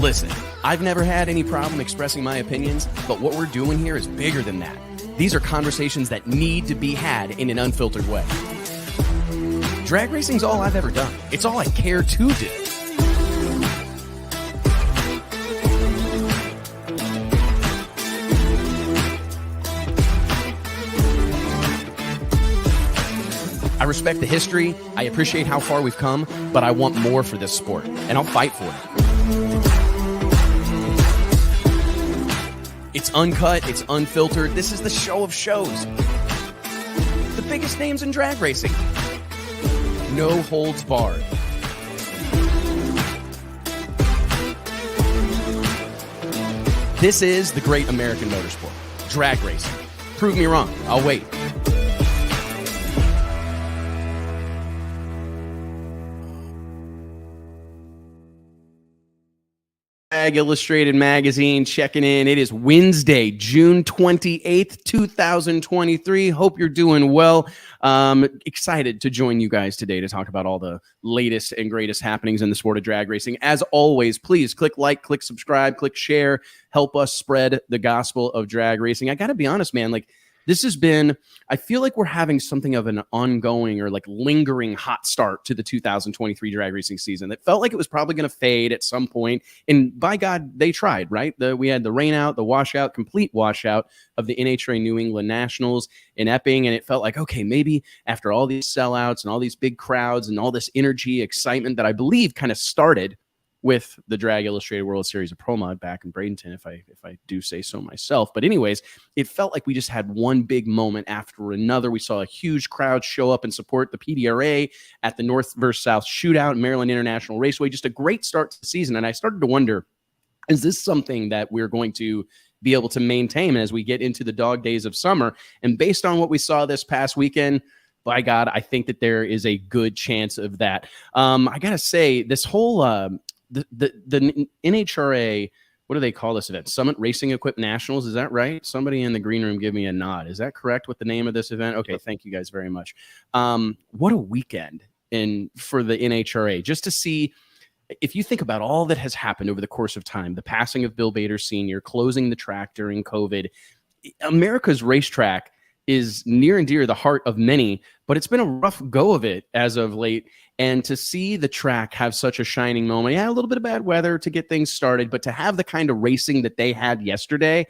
Listen, I've never had any problem expressing my opinions, but what we're doing here is bigger than that. These are conversations that need to be had in an unfiltered way. Drag racing's all I've ever done. It's all I care to do. I respect the history, I appreciate how far we've come, but I want more for this sport, and I'll fight for it. It's uncut, it's unfiltered. This is the show of shows. The biggest names in drag racing. No holds barred. This is the great American motorsport. Drag racing. Prove me wrong. I'll wait. Illustrated Magazine checking in. It is Wednesday, June 28th, 2023. Hope you're doing well. Excited to join you guys today to talk about all the latest and greatest happenings in the sport of drag racing. As always, please click like, click subscribe, click share. Help us spread the gospel of drag racing. I got to be honest, man, this has been, I feel like we're having something of an ongoing or lingering hot start to the 2023 drag racing season. It felt like it was probably going to fade at some point. And by God, they tried, right? We had the rain out, the washout, complete washout of the NHRA New England Nationals in Epping. And it felt like, okay, maybe after all these sellouts and all these big crowds and all this energy, excitement that I believe kind of started with the Drag Illustrated World Series of Pro Mod back in Bradenton, if I do say so myself. But anyways, it felt like we just had one big moment after another. We saw a huge crowd show up and support the PDRA at the North versus South Shootout, Maryland International Raceway. Just a great start to the season. And I started to wonder, is this something that we're going to be able to maintain as we get into the dog days of summer? And based on what we saw this past weekend, by God, I think that there is a good chance of that. I got to say, this whole... The NHRA, what do they call this event? Summit Racing Equipped Nationals. Is that right? Somebody in the green room give me a nod. Is that correct with the name of this event? Okay, thank you guys very much. What a weekend for the NHRA. Just to see, if you think about all that has happened over the course of time, the passing of Bill Bader Sr., closing the track during COVID, America's racetrack is near and dear to the heart of many, but it's been a rough go of it as of late. And to see the track have such a shining moment, a little bit of bad weather to get things started, but to have the kind of racing that they had yesterday,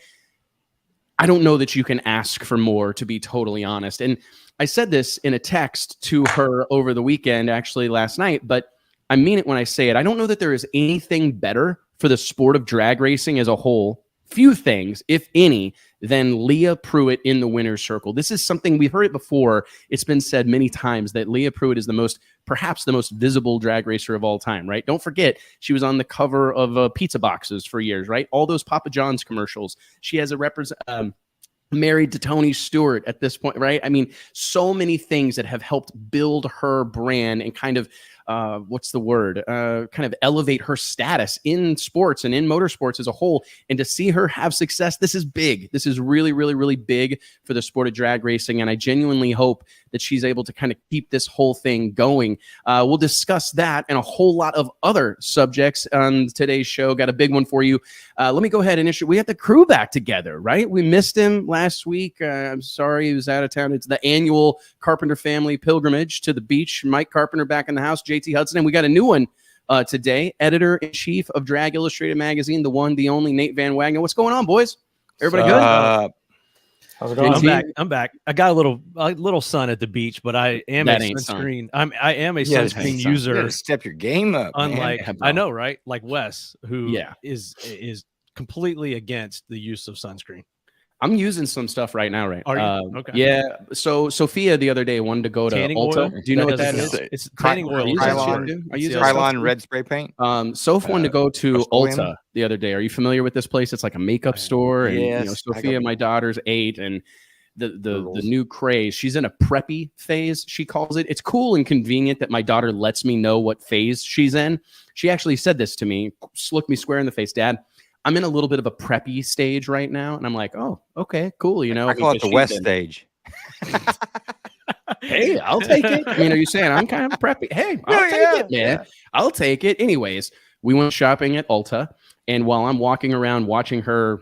I don't know that you can ask for more, to be totally honest. And I said this in a text to her over the weekend, actually last night, but I mean it when I say it. I don't know that there is anything better for the sport of drag racing as a whole, few things, if any, than Leah Pruitt in the winner's circle. This is something, we've heard it before. It's been said many times that Leah Pruitt is perhaps the most visible drag racer of all time, right? Don't forget, she was on the cover of pizza boxes for years, right? All those Papa John's commercials. She has married to Tony Stewart at this point, right? I mean, so many things that have helped build her brand and kind of kind of elevate her status in sports and in motorsports as a whole. And to see her have success, this is big. This is really, really, really big for the sport of drag racing. And I genuinely hope that she's able to kind of keep this whole thing going. We'll discuss that and a whole lot of other subjects on today's show. Got a big one for you. Let me go ahead and we had the crew back together, right? We missed him last week. I'm sorry, he was out of town. It's the annual Carpenter family pilgrimage to the beach. Mike Carpenter back in the house, JT Hudson, and we got a new one today. Editor-in-chief of Drag Illustrated Magazine, the one, the only, Nate Van Wagner. What's going on, boys? Everybody good? How's it going? I'm back. I got a little sun at the beach, but I am a sunscreen. I am a sunscreen user. You gotta step your game up. Unlike I know, right? Like Wes, who is completely against the use of sunscreen. I'm using some stuff right now, right? Are you? Okay. Yeah. So Sophia the other day wanted to go to tanning Ulta. Oil? Do you know what that is? It's tanning oil. I use Krylon red spray paint. Soph wanted to go to Ulta the other day. Are you familiar with this place? It's like a makeup store. And yes, Sophia, my daughter's 8, and the new craze. She's in a preppy phase, she calls it. It's cool and convenient that my daughter lets me know what phase she's in. She actually said this to me, looked me square in the face, Dad, I'm in a little bit of a preppy stage right now. And I'm like, oh, okay, cool. I call it the West stage. Hey, I'll take it. I mean, are you saying I'm kind of preppy? Hey, I'll take it, man. I'll take it. Anyways, we went shopping at Ulta And while I'm walking around watching her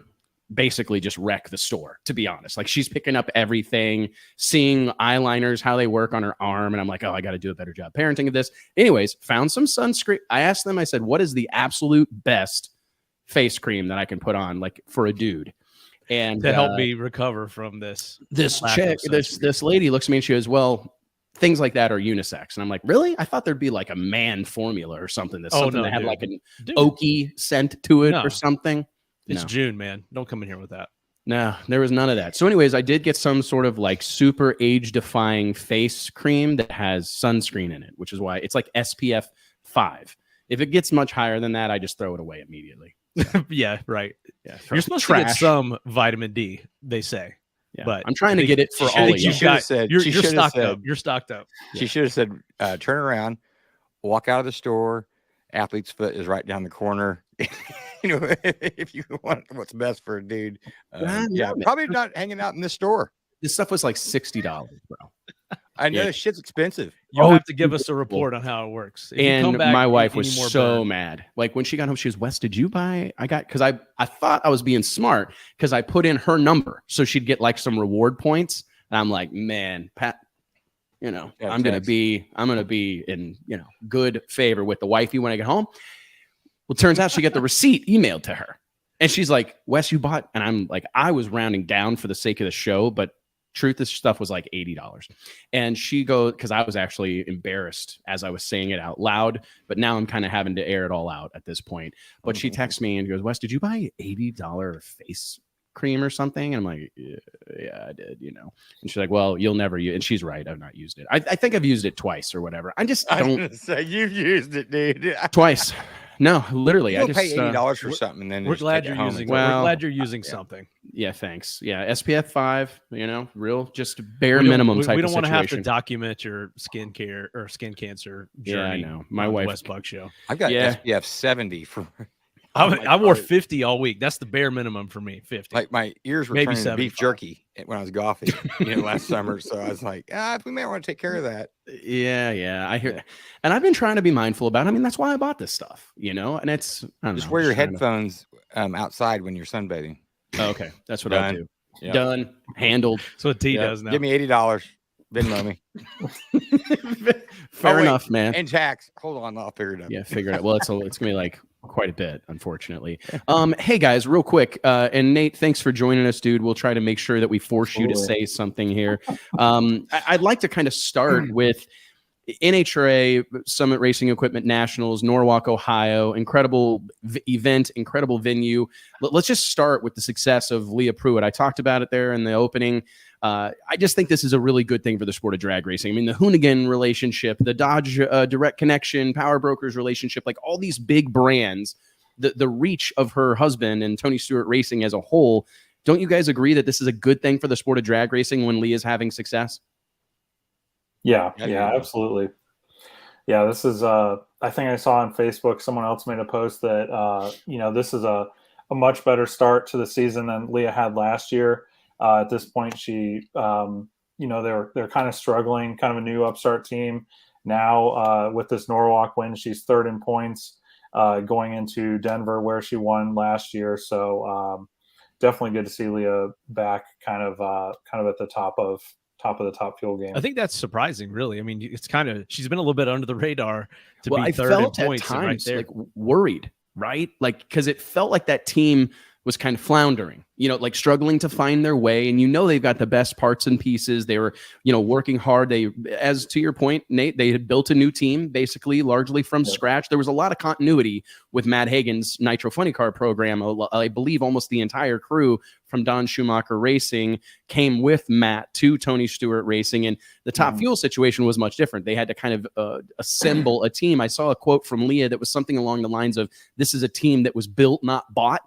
basically just wreck the store, to be honest, like she's picking up everything, seeing eyeliners, how they work on her arm. And I'm like, oh, I got to do a better job parenting of this. Anyways, found some sunscreen. I asked them, I said, what is the absolute best face cream that I can put on, like for a dude? And to help me recover from this chick, this lady looks at me and she goes, well, things like that are unisex. And I'm like, really? I thought there'd be like a man formula or something. That had like an oaky scent to it or something. It's June, man. Don't come in here with that. No, there was none of that. So anyways, I did get some sort of like super age-defying face cream that has sunscreen in it, which is why it's like SPF 5. If it gets much higher than that, I just throw it away immediately. So, yeah, right. Yeah, you're supposed to get some vitamin D, they say. Yeah, but I'm trying to get it for all of you. You're stocked up. You're stocked up. She should have said, turn around, walk out of the store. Athlete's foot is right down the corner. You know, if you want what's best for a dude. Probably not hanging out in this store. This stuff was like $60, bro. I know this shit's expensive. You'll have to give us a report on how it works. And my wife was so mad. Like when she got home, she was, Wes, did you buy? Because I thought I was being smart because I put in her number so she'd get like some reward points. And I'm like, man, Pat, you know, I'm gonna be in, you know, good favor with the wifey when I get home. Well, turns out she got the receipt emailed to her. And she's like, Wes, you bought, and I'm like, I was rounding down for the sake of the show, but truth, this stuff was like $80. And she goes, because I was actually embarrassed as I was saying it out loud, but now I'm kind of having to air it all out at this point. But she texts me and goes, Wes, did you buy $80 face cream or something? And I'm like, yeah, I did, you know. And she's like, well, you'll never use it. And she's right, I've not used it. I think I've used it twice or whatever. I don't say you've used it, dude. Twice. No, literally. I just pay $80 for something, and then we're glad you're using. We're glad you're using something. Yeah, thanks. Yeah, SPF 5. You know, real just bare minimum type. We don't of want to have to situation. document your skin care or skin cancer journey. Yeah, I know. My wife. West Bug Show. I've got SPF 70 for. I wore 50 all week. That's the bare minimum for me. 50. Like my ears were maybe turning beef jerky when I was golfing, last summer. So I was like, we may want to take care of that. Yeah, I hear that. And I've been trying to be mindful about it. I mean, that's why I bought this stuff, you know. And it's just wear your headphones outside when you're sunbathing. Oh, okay, that's what I'll do. Yep. Done, handled. That's what T does now. Give me $80. Venmo me. Fair enough, man. And tax. Hold on, I'll figure it out. Yeah, figure it out. Well, it's gonna be like quite a bit, unfortunately. Hey guys, real quick, and Nate, thanks for joining us, dude. We'll try to make sure that we force you to say something here. I'd like to kind of start with NHRA Summit Racing Equipment Nationals, Norwalk, Ohio. Incredible event, incredible venue. Let's just start with the success of Leah Pruitt. I talked about it there in the opening. I just think this is a really good thing for the sport of drag racing. I mean, the Hoonigan relationship, the Dodge Direct Connection, Power Brokers relationship, like all these big brands, the reach of her husband and Tony Stewart Racing as a whole. Don't you guys agree that this is a good thing for the sport of drag racing when Leah's having success? Yeah, absolutely. Yeah, this is, I think I saw on Facebook, someone else made a post that, this is a much better start to the season than Leah had last year. At this point, she, they're kind of struggling, kind of a new upstart team. Now with this Norwalk win, she's third in points going into Denver where she won last year. So definitely good to see Leah back kind of at the top of the top fuel game. I think that's surprising, really. I mean, it's kind of, she's been a little bit under the radar to be third in points. At times, right there. like worried, right? Like, because it felt like that team was kind of floundering, like struggling to find their way. And they've got the best parts and pieces. They were, working hard. They, as to your point, Nate, they had built a new team, basically largely from scratch. There was a lot of continuity with Matt Hagan's Nitro Funny Car program. I believe almost the entire crew from Don Schumacher Racing came with Matt to Tony Stewart Racing. And the Top Fuel situation was much different. They had to kind of assemble a team. I saw a quote from Leah that was something along the lines of, this is a team that was built, not bought.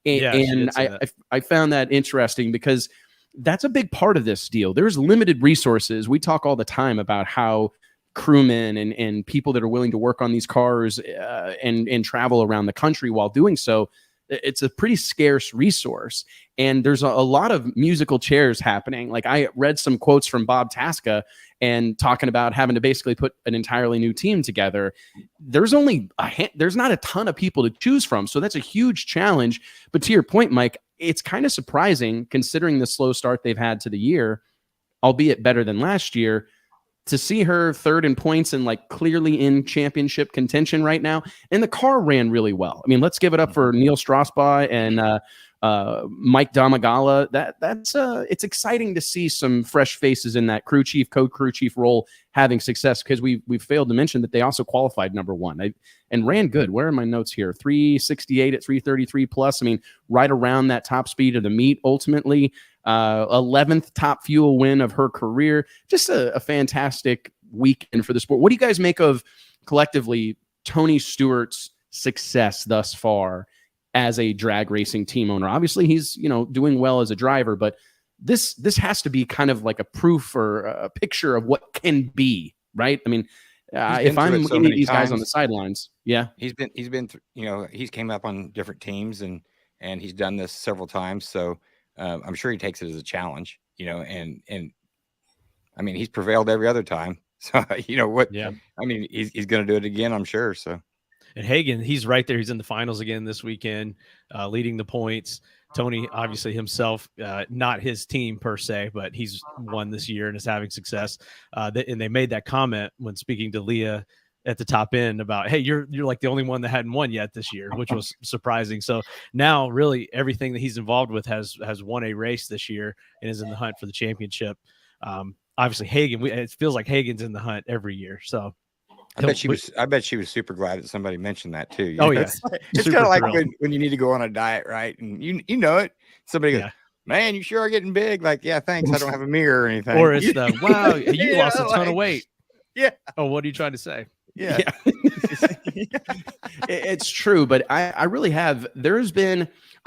And I found that interesting because that's a big part of this deal. There's limited resources. We talk all the time about how crewmen and people that are willing to work on these cars and travel around the country while doing so, it's a pretty scarce resource. And there's a lot of musical chairs happening. Like I read some quotes from Bob Tasca, and talking about having to basically put an entirely new team together. There's not a ton of people to choose from. So that's a huge challenge. But to your point, Mike, it's kind of surprising considering the slow start they've had to the year, albeit better than last year, to see her third in points and like clearly in championship contention right now. And the car ran really well. I mean, let's give it up for Neil Strasbaugh and Mike Domagala. That's it's exciting to see some fresh faces in that crew chief, co-crew chief role having success, because we've failed to mention that they also qualified number one and ran good. Where are my notes here? 368 at 333 plus. I mean, right around that top speed of the meet ultimately. 11th top fuel win of her career. Just a fantastic weekend for the sport. What do you guys make of collectively Tony Stewart's success thus far as a drag racing team owner? Obviously he's, doing well as a driver, but this has to be kind of like a proof or a picture of what can be, right? I mean, if I'm looking at these guys on the sidelines, he's came up on different teams and he's done this several times. So I'm sure he takes it as a challenge, and I mean, he's prevailed every other time. So, what, yeah, I mean, he's going to do it again, I'm sure. So, and Hagan, he's right there. He's in the finals again this weekend, leading the points. Tony, obviously himself, not his team per se, but he's won this year and is having success. And they made that comment when speaking to Leah at the top end about, hey, you're like the only one that hadn't won yet this year, which was surprising. So now really everything that he's involved with has won a race this year and is in the hunt for the championship. Obviously Hagan, it feels like Hagan's in the hunt every year. So I bet she was super glad that somebody mentioned that too. Oh yeah. It's kind of like when you need to go on a diet, right? And you know it. Somebody goes, man, you sure are getting big. Like, yeah, thanks. I don't have a mirror or anything. Or it's wow, you lost a ton of weight. Yeah. Oh, what are you trying to say? Yeah. It's true, but I really have.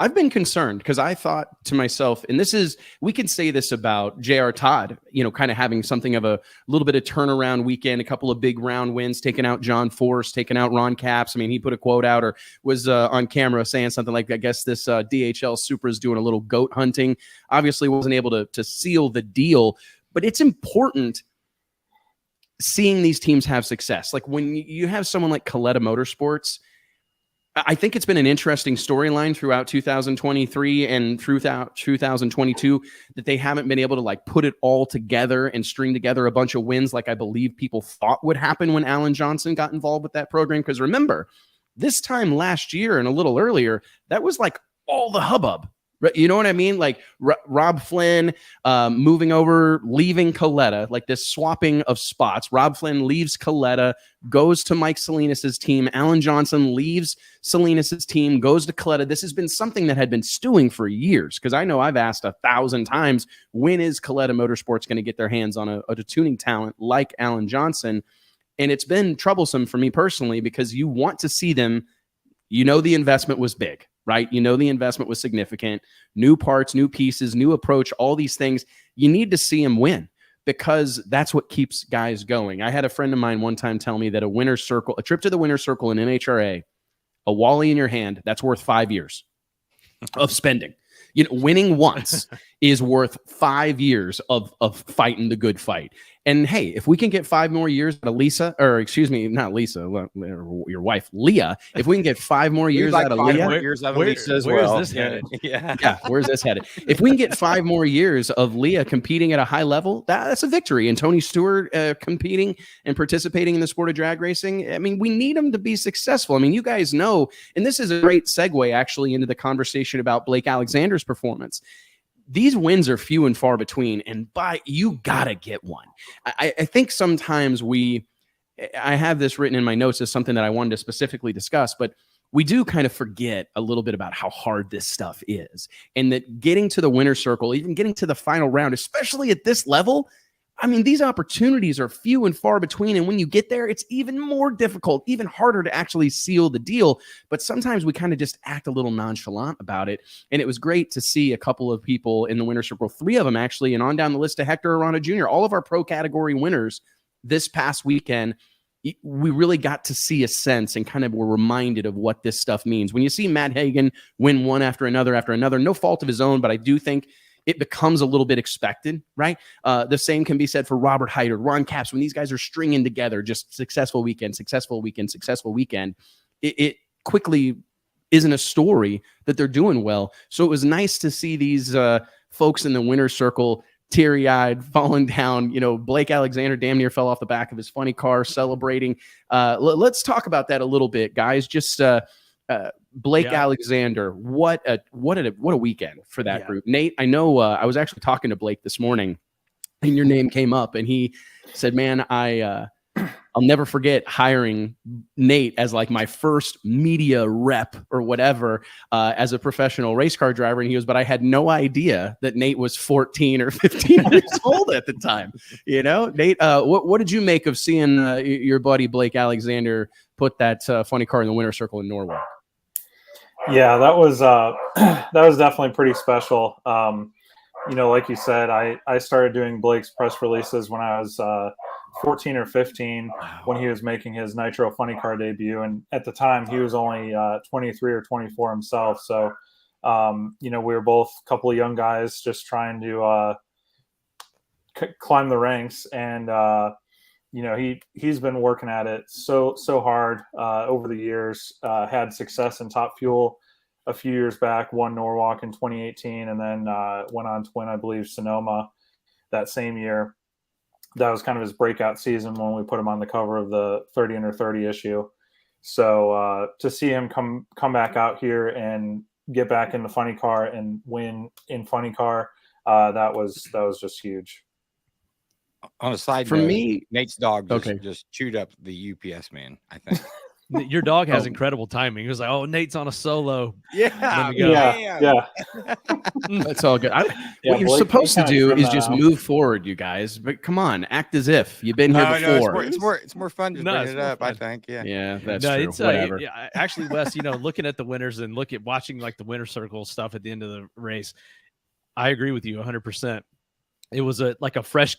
I've been concerned because I thought to myself, and we can say this about J.R. Todd, kind of having something of a little bit of turnaround weekend, a couple of big round wins, taking out John Force, taking out Ron Capps. I mean, he put a quote out or was on camera saying something like, I guess this DHL Supra is doing a little goat hunting. Obviously wasn't able to seal the deal, but it's important seeing these teams have success. Like when you have someone like Coletta Motorsports, I think it's been an interesting storyline throughout 2023 and throughout 2022 that they haven't been able to like put it all together and string together a bunch of wins like I believe people thought would happen when Alan Johnson got involved with that program. Because remember, this time last year and a little earlier, that was like all the hubbub. You know what I mean? Like Rob Flynn moving over, leaving Coletta, like this swapping of spots. Rob Flynn leaves Coletta, goes to Mike Salinas' team. Alan Johnson leaves Salinas' team, goes to Coletta. This has been something that had been stewing for years, because I know I've asked 1,000 times, when is Coletta Motorsports going to get their hands on a tuning talent like Alan Johnson? And it's been troublesome for me personally, because you want to see them, the investment was big. Right? The investment was significant. New parts, new pieces, new approach, all these things. You need to see them win, because that's what keeps guys going. I had a friend of mine one time tell me that a trip to the winner's circle in NHRA, a Wally in your hand, that's worth 5 years of spending. Winning once is worth 5 years of fighting the good fight. And hey, if we can get 5 more years out of Lisa, or excuse me, not Lisa, your wife, Leah, if we can get 5 more years out of Leah, Lisa as well. Where is this headed? Yeah, where's this headed? If we can get 5 more years of Leah competing at a high level, that's a victory. And Tony Stewart competing and participating in the sport of drag racing, I mean, we need them to be successful. I mean, you guys know, and this is a great segue actually into the conversation about Blake Alexander's performance. These wins are few and far between, and you gotta get one. I think sometimes I have this written in my notes as something that I wanted to specifically discuss, but we do kind of forget a little bit about how hard this stuff is, and that getting to the winner's circle, even getting to the final round, especially at this level, I mean, these opportunities are few and far between. And when you get there, it's even more difficult, even harder to actually seal the deal. But sometimes we kind of just act a little nonchalant about it. And it was great to see a couple of people in the winner's circle, 3 of them actually, and on down the list to Hector Arana Jr., all of our pro category winners this past weekend. We really got to see a sense and kind of were reminded of what this stuff means. When you see Matt Hagan win one after another, no fault of his own, but I do think it becomes a little bit expected, right? The same can be said for Robert Hyder, Ron Capps. When these guys are stringing together, just successful weekend, it quickly isn't a story that they're doing well. So it was nice to see these folks in the winner's circle teary-eyed, falling down. Blake Alexander damn near fell off the back of his funny car celebrating. Let's talk about that a little bit, guys. Just Blake Alexander, what a weekend for that group. Nate, I know I was actually talking to Blake this morning, and your name came up, and he said, man, I'll never forget hiring Nate as like my first media rep or whatever as a professional race car driver. And he goes, but I had no idea that Nate was 14 or 15 years old at the time. Nate, what did you make of seeing your buddy Blake Alexander put that funny car in the winner's circle in Norwalk? Yeah, that was definitely pretty special. Like you said, I started doing Blake's press releases when I was 14 or 15 when he was making his Nitro Funny Car debut. And at the time, he was only 23 or 24 himself. So, we were both a couple of young guys just trying to climb the ranks. And, he's been working at it so hard over the years, had success in Top Fuel a few years back, won Norwalk in 2018, and then went on to win, I believe, Sonoma that same year. That was kind of his breakout season when we put him on the cover of the 30 Under 30 issue. So to see him come back out here and get back in the funny car and win in funny car, that was just huge. On a side for note, me, Nate's dog just chewed up the UPS man, I think. Your dog has incredible timing. He was like, "Oh, Nate's on a solo." Yeah. That's all good. What you're supposed to do is just move forward, you guys. But come on, act as if you've been here before. No, it's more fun to bring it up. I think. Yeah, that's true. It's whatever. Actually, Wes, looking at the winners and watching like the winner circle stuff at the end of the race, I agree with you 100%. It was a fresh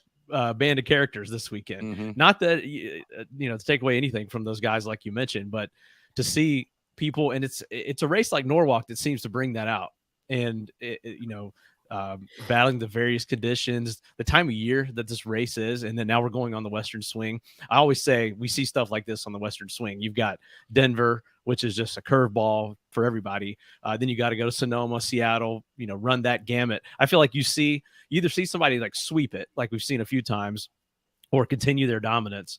band of characters this weekend. Mm-hmm. Not that to take away anything from those guys like you mentioned, but to see people, and it's a race like Norwalk that seems to bring that out, and battling the various conditions, the time of year that this race is, and then now we're going on the Western Swing. I always say we see stuff like this on the Western Swing. You've got Denver, which is just a curveball for everybody. Then you got to go to Sonoma, Seattle, run that gamut. I feel like you either see somebody like sweep it, like we've seen a few times, or continue their dominance,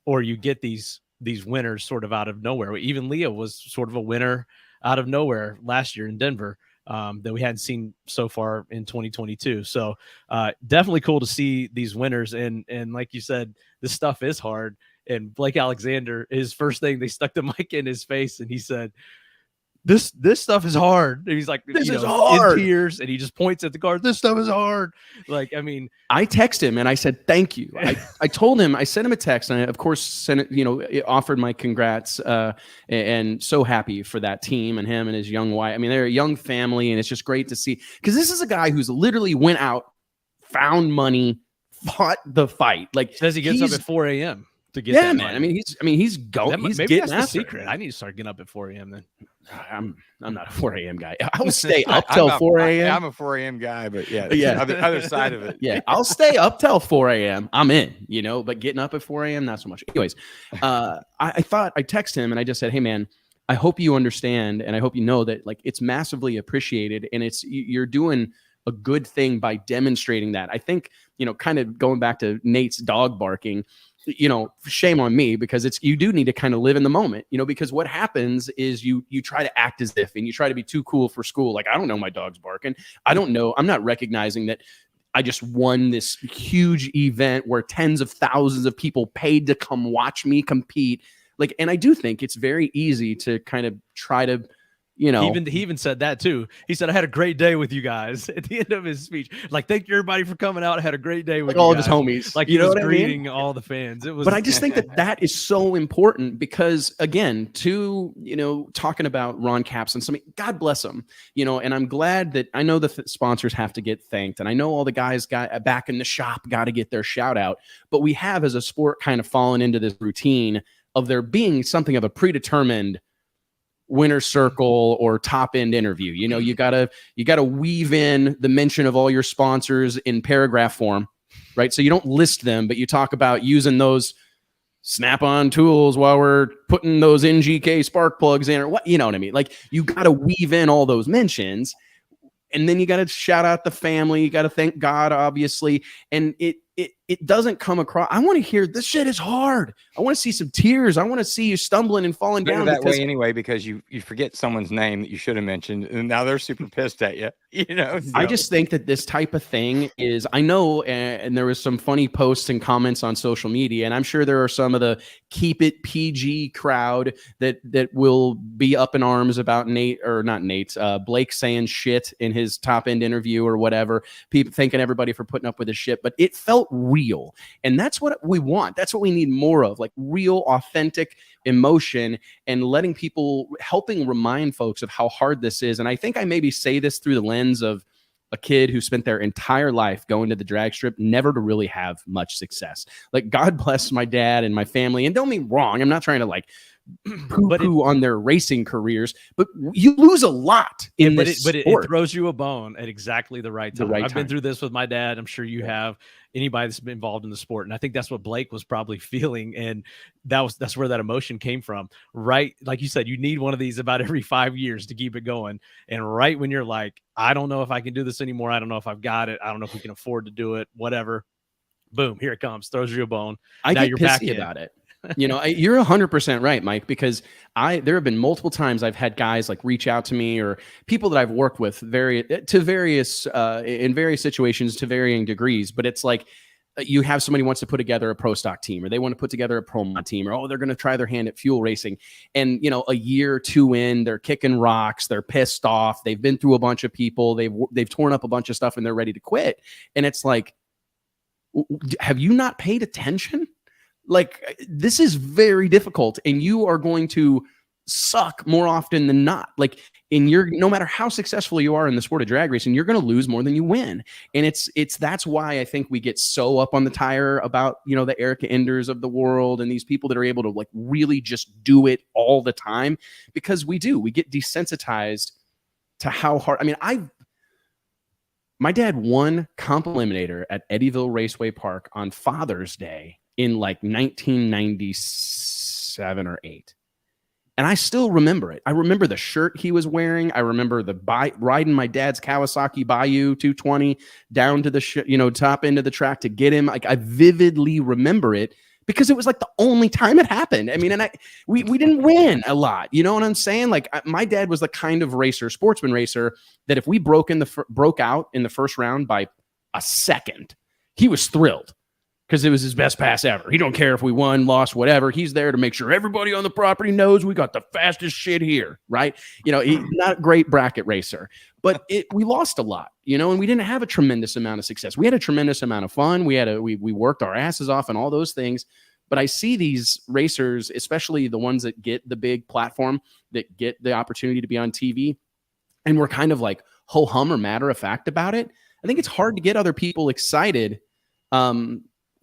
or you get these winners sort of out of nowhere. Even Leah was sort of a winner out of nowhere last year in Denver that we hadn't seen so far in 2022. So definitely cool to see these winners. And like you said, this stuff is hard. And Blake Alexander, his first thing, they stuck the mic in his face and he said, this stuff is hard. And he's like, this is hard. In tears, and he just points at the car. This stuff is hard. I texted him and I said, thank you. I told him, I sent him a text, and I, of course, sent it, offered my congrats, and so happy for that team and him and his young wife. I mean, they're a young family, and it's just great to see, because this is a guy who's literally went out, found money, fought the fight. Says he gets up at 4 a.m. to get that man. money. He's going. He's maybe getting that's the after secret. I need to start getting up at 4 a.m. then. I'm not a 4 a.m. guy. I'll stay up till 4 a.m. I'm a 4 a.m. guy, but other side of it. Yeah, I'll stay up till 4 a.m. I'm in, but getting up at 4 a.m. not so much. Anyways, I texted him and I just said, hey man, I hope you understand, and I hope you know that it's massively appreciated, and you're doing a good thing by demonstrating that. I think, kind of going back to Nate's dog barking, shame on me, because you do need to kind of live in the moment, because what happens is you try to act as if, and you try to be too cool for school. I don't know my dog's barking. I don't know. I'm not recognizing that I just won this huge event where tens of thousands of people paid to come watch me compete. And I do think it's very easy to kind of try to, He even said that too. He said, I had a great day with you guys at the end of his speech. Thank you everybody for coming out. I had a great day with all you of his homies. He was greeting all the fans. But I just think that is so important, because again, talking about Ron Capps and something, God bless him, and I'm glad that I know the sponsors have to get thanked. And I know all the guys back in the shop got to get their shout out, but we have as a sport kind of fallen into this routine of there being something of a predetermined winner's circle or top end interview. You know, you gotta weave in the mention of all your sponsors in paragraph form, right? So you don't list them, but you talk about using those Snap-on tools while we're putting those NGK spark plugs in, or what, you know what I mean? Like, you got to weave in all those mentions, and then you got to shout out the family. You got to thank God, obviously. And it doesn't come across. I want to hear this shit is hard. I want to see some tears. I want to see you stumbling and falling down that way anyway, because you forget someone's name that you should have mentioned, and now they're super pissed at you. You know, so. I just think that this type of thing is, I know, and there was some funny posts and comments on social media, and I'm sure there are some of the keep it PG crowd that will be up in arms about Blake saying shit in his top end interview or whatever. People thanking everybody for putting up with his shit, but it felt real, and that's what we want. That's what we need more of, like real, authentic emotion, and letting people, helping remind folks of how hard this is. And I think I maybe say this through the lens of a kid who spent their entire life going to the drag strip, never to really have much success. Like, God bless my dad and my family, and don't get me wrong, I'm not trying to like poo-poo on their racing careers, but you lose a lot in this sport. It throws you a bone at exactly the right time. I've been through this with my dad. I'm sure you have. Anybody that's been involved in the sport. And I think that's what Blake was probably feeling. And that's where that emotion came from. Right. Like you said, you need one of these about every 5 years to keep it going. And right when you're like, I don't know if I can do this anymore. I don't know if I've got it. I don't know if we can afford to do it, whatever. Boom, here it comes. Throws you a bone. I get pissy about it. You know, you're 100% right, Mike, because there have been multiple times I've had guys like reach out to me, or people that I've worked with in various situations to varying degrees. But it's like, you have somebody who wants to put together a pro stock team, or they want to put together a pro mod team, or, they're going to try their hand at fuel racing. And, you know, a year or two in, they're kicking rocks, they're pissed off. They've been through a bunch of people. They've torn up a bunch of stuff, and they're ready to quit. And it's like, have you not paid attention? Like, this is very difficult, and you are going to suck more often than not. Like, no matter how successful you are in the sport of drag racing, you're going to lose more than you win. And that's why I think we get so up on the tire about, you know, the Erica Enders of the world and these people that are able to like really just do it all the time, because we get desensitized to how hard. I mean, my dad won Comp Eliminator at Eddyville Raceway Park on Father's Day in like 1997 or 8. And I still remember it. I remember the shirt he was wearing. I remember riding my dad's Kawasaki Bayou 220 down to the top end of the track to get him. Like, I vividly remember it because it was like the only time it happened. I mean, and we didn't win a lot. You know what I'm saying? Like, my dad was the kind of sportsman racer, that if we broke out in the first round by a second, he was thrilled. Because it was his best pass ever. He don't care if we won, lost, whatever. He's there to make sure everybody on the property knows we got the fastest shit here, right? You know, he's not a great bracket racer, but we lost a lot, you know, and we didn't have a tremendous amount of success. We had a tremendous amount of fun. We worked our asses off and all those things. But I see these racers, especially the ones that get the big platform, that get the opportunity to be on TV, and we're kind of like ho-hum or matter of fact about it. I think it's hard to get other people excited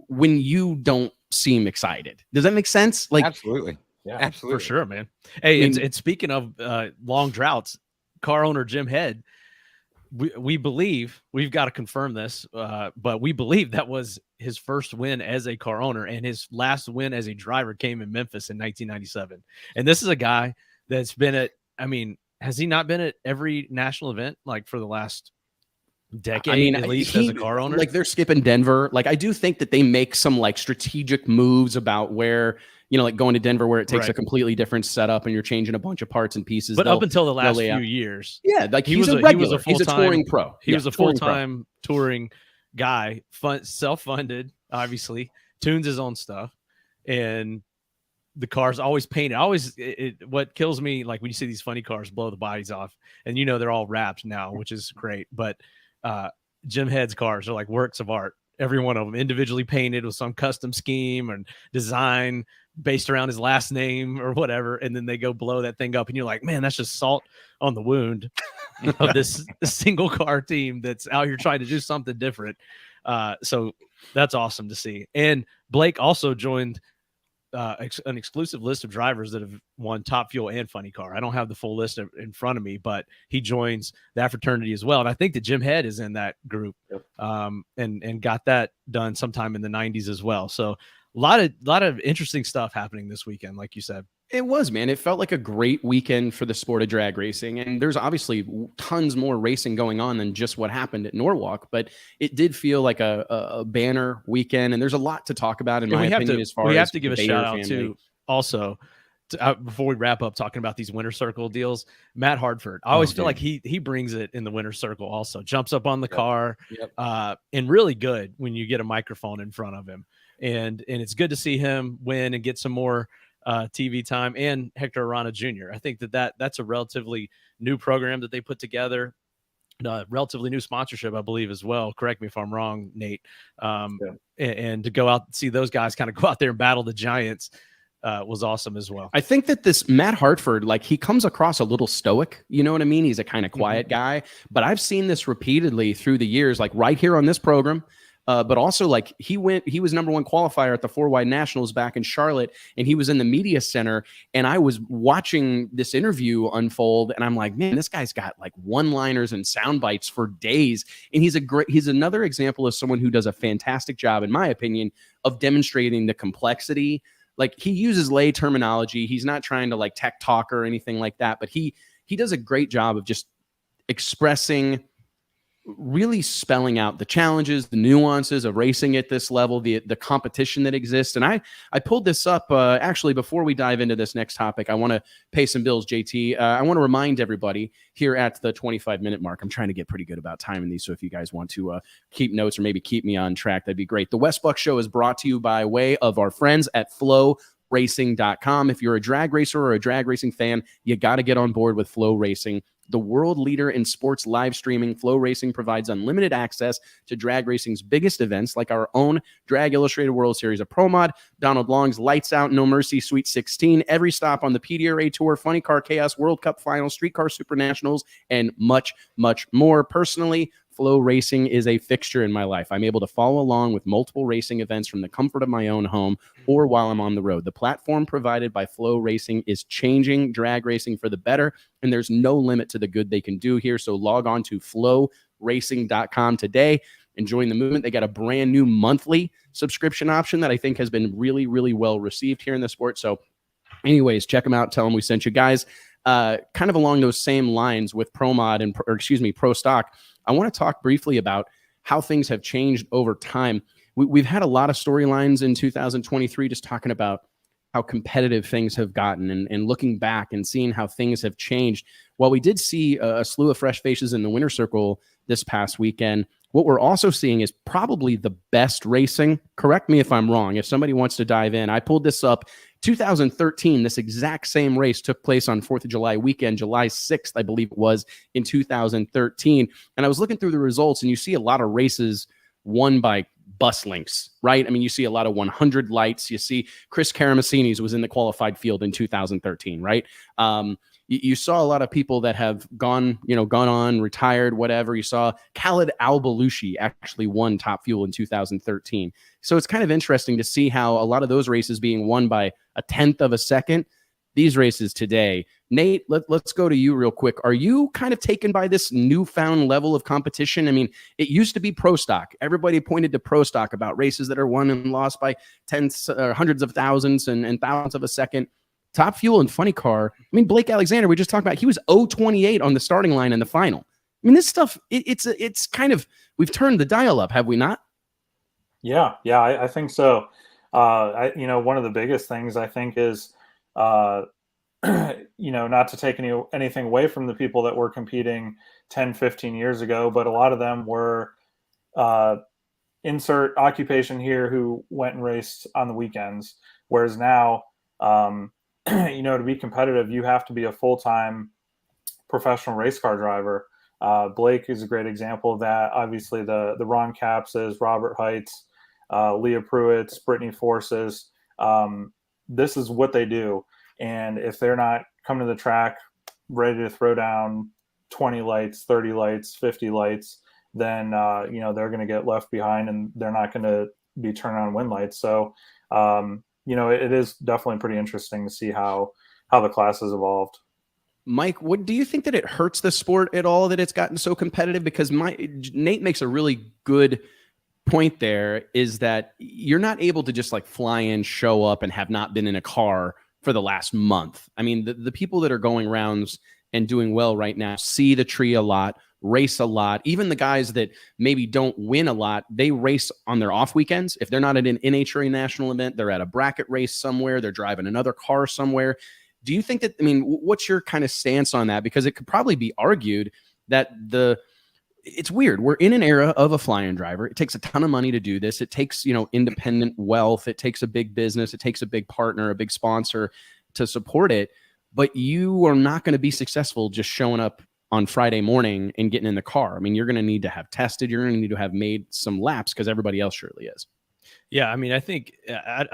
when you don't seem excited. Does that make sense? Like, absolutely. Yeah, absolutely. For sure, man. Hey, and speaking of long droughts, car owner Jim Head, we believe, we've got to confirm this, but we believe that was his first win as a car owner, and his last win as a driver came in Memphis in 1997. And this is a guy that's been has he not been at every national event like for the last decade, at least, as a car owner? Like, they're skipping Denver. Like, I do think that they make some like strategic moves about where, you know, like going to Denver, where it takes a completely different setup and you're changing a bunch of parts and pieces. But up until the last few years, yeah, like he's a regular. He's a touring pro. He was a full-time touring guy, self-funded, obviously, tunes his own stuff, and the car's always painted. What kills me, like when you see these funny cars blow the bodies off, and you know they're all wrapped now, which is great, but Jim Head's cars are like works of art. Every one of them individually painted with some custom scheme and design based around his last name or whatever. And then they go blow that thing up, and you're like, man, that's just salt on the wound of this single car team that's out here trying to do something different. So that's awesome to see. And Blake also joined an exclusive list of drivers that have won Top Fuel and Funny Car. I don't have the full list in front of me, but he joins that fraternity as well. And I think that Jim Head is in that group, and got that done sometime in the 90s as well. So a lot of interesting stuff happening this weekend, like you said. It was, man. It felt like a great weekend for the sport of drag racing. And there's obviously tons more racing going on than just what happened at Norwalk, but it did feel like a banner weekend. And there's a lot to talk about, in my opinion, as far as we have to give a Bader shout out family. to also before we wrap up talking about these winter circle deals, Matt Hartford. I always feel like he brings it in the winter circle also. Jumps up on the car, and really good when you get a microphone in front of him. And it's good to see him win and get some more TV time, and Hector Arana Jr. I think that's a relatively new program that they put together, relatively new sponsorship, I believe, as well. Correct me if I'm wrong, Nate. And to go out and see those guys kind of go out there and battle the giants was awesome as well. I think that this Matt Hartford, like, he comes across a little stoic, you know what I mean? He's a kind of quiet guy, but I've seen this repeatedly through the years, like right here on this program. But also, like, he was number one qualifier at the 4-wide nationals back in Charlotte, and he was in the media center, and I was watching this interview unfold, and I'm like, man, this guy's got like one-liners and sound bites for days. And he's another example of someone who does a fantastic job, in my opinion, of demonstrating the complexity. Like, he uses lay terminology. He's not trying to like tech talk or anything like that, but he does a great job of just expressing, really spelling out the challenges, the nuances of racing at this level, the competition that exists. And I pulled this up actually before we dive into this next topic. I want to pay some bills, JT. I want to remind everybody here at the 25-minute mark. I'm trying to get pretty good about timing these, so if you guys want to keep notes or maybe keep me on track, that'd be great. The Wes Buck Show is brought to you by way of our friends at FlowRacing.com. If you're a drag racer or a drag racing fan, you got to get on board with Flow Racing. The world leader in sports live streaming, Flow Racing provides unlimited access to drag racing's biggest events, like our own Drag Illustrated World Series of Pro Mod, Donald Long's Lights Out No Mercy Sweet 16, every stop on the PDRA Tour, Funny Car Chaos World Cup Finals, Streetcar Super Nationals, and much, much more. Personally, Flow Racing is a fixture in my life. I'm able to follow along with multiple racing events from the comfort of my own home or while I'm on the road. The platform provided by Flow Racing is changing drag racing for the better, and there's no limit to the good they can do here. So log on to flowracing.com today and join the movement. They got a brand new monthly subscription option that I think has been really, really well received here in the sport. So anyways, check them out. Tell them we sent you guys. Kind of along those same lines with Pro Mod and Pro Stock, I want to talk briefly about how things have changed over time. We've had a lot of storylines in 2023, just talking about how competitive things have gotten and looking back and seeing how things have changed. While we did see a slew of fresh faces in the winter circle this past weekend, what we're also seeing is probably the best racing. Correct me if I'm wrong. If somebody wants to dive in, I pulled this up. 2013, this exact same race took place on 4th of July weekend, July 6th, I believe it was, in 2013. And I was looking through the results, and you see a lot of races won by bus links, right? I mean, you see a lot of 100 lights. You see Chris Karamesines was in the qualified field in 2013, right? You saw a lot of people that have gone on, retired, whatever. You saw Khaled Al-Balushi actually won Top Fuel in 2013. So it's kind of interesting to see how a lot of those races being won by a tenth of a second, these races today. Nate, let's go to you real quick. Are you kind of taken by this newfound level of competition? I mean, it used to be Pro Stock. Everybody pointed to Pro Stock about races that are won and lost by tenths, hundreds of thousands and thousands of a second. Top Fuel and Funny Car. I mean, Blake Alexander, we just talked about, he was 0.28 on the starting line in the final. I mean, this stuff, it's kind of, we've turned the dial up, have we not? Yeah, I think so. One of the biggest things I think is, not to take anything away from the people that were competing 10, 15 years ago, but a lot of them were insert occupation here who went and raced on the weekends. Whereas now, to be competitive, you have to be a full-time professional race car driver. Blake is a great example of that. Obviously, the Ron Capses, Robert Heights, Leah Pruitt, Brittany Forces. This is what they do. And if they're not coming to the track ready to throw down 20 lights, 30 lights, 50 lights, then, they're going to get left behind and they're not going to be turning on win lights. So, it is definitely pretty interesting to see how the class has evolved. Mike, what do you think that it hurts the sport at all that it's gotten so competitive? Because Nate makes a really good point there, is that you're not able to just like fly in, show up, and have not been in a car for the last month. I mean, the people that are going rounds and doing well right now see the tree a lot, race a lot. Even the guys that maybe don't win a lot, they race on their off weekends. If they're not at an NHRA national event, they're at a bracket race somewhere, they're driving another car somewhere. Do you think that, I mean, what's your kind of stance on that? Because it could probably be argued that it's weird. We're in an era of a fly-in driver. It takes a ton of money to do this. It takes, independent wealth. It takes a big business. It takes a big partner, a big sponsor to support it. But you are not going to be successful just showing up on Friday morning and getting in the car. I mean, you're going to need to have tested. You're going to need to have made some laps, because everybody else surely is. Yeah, I mean, I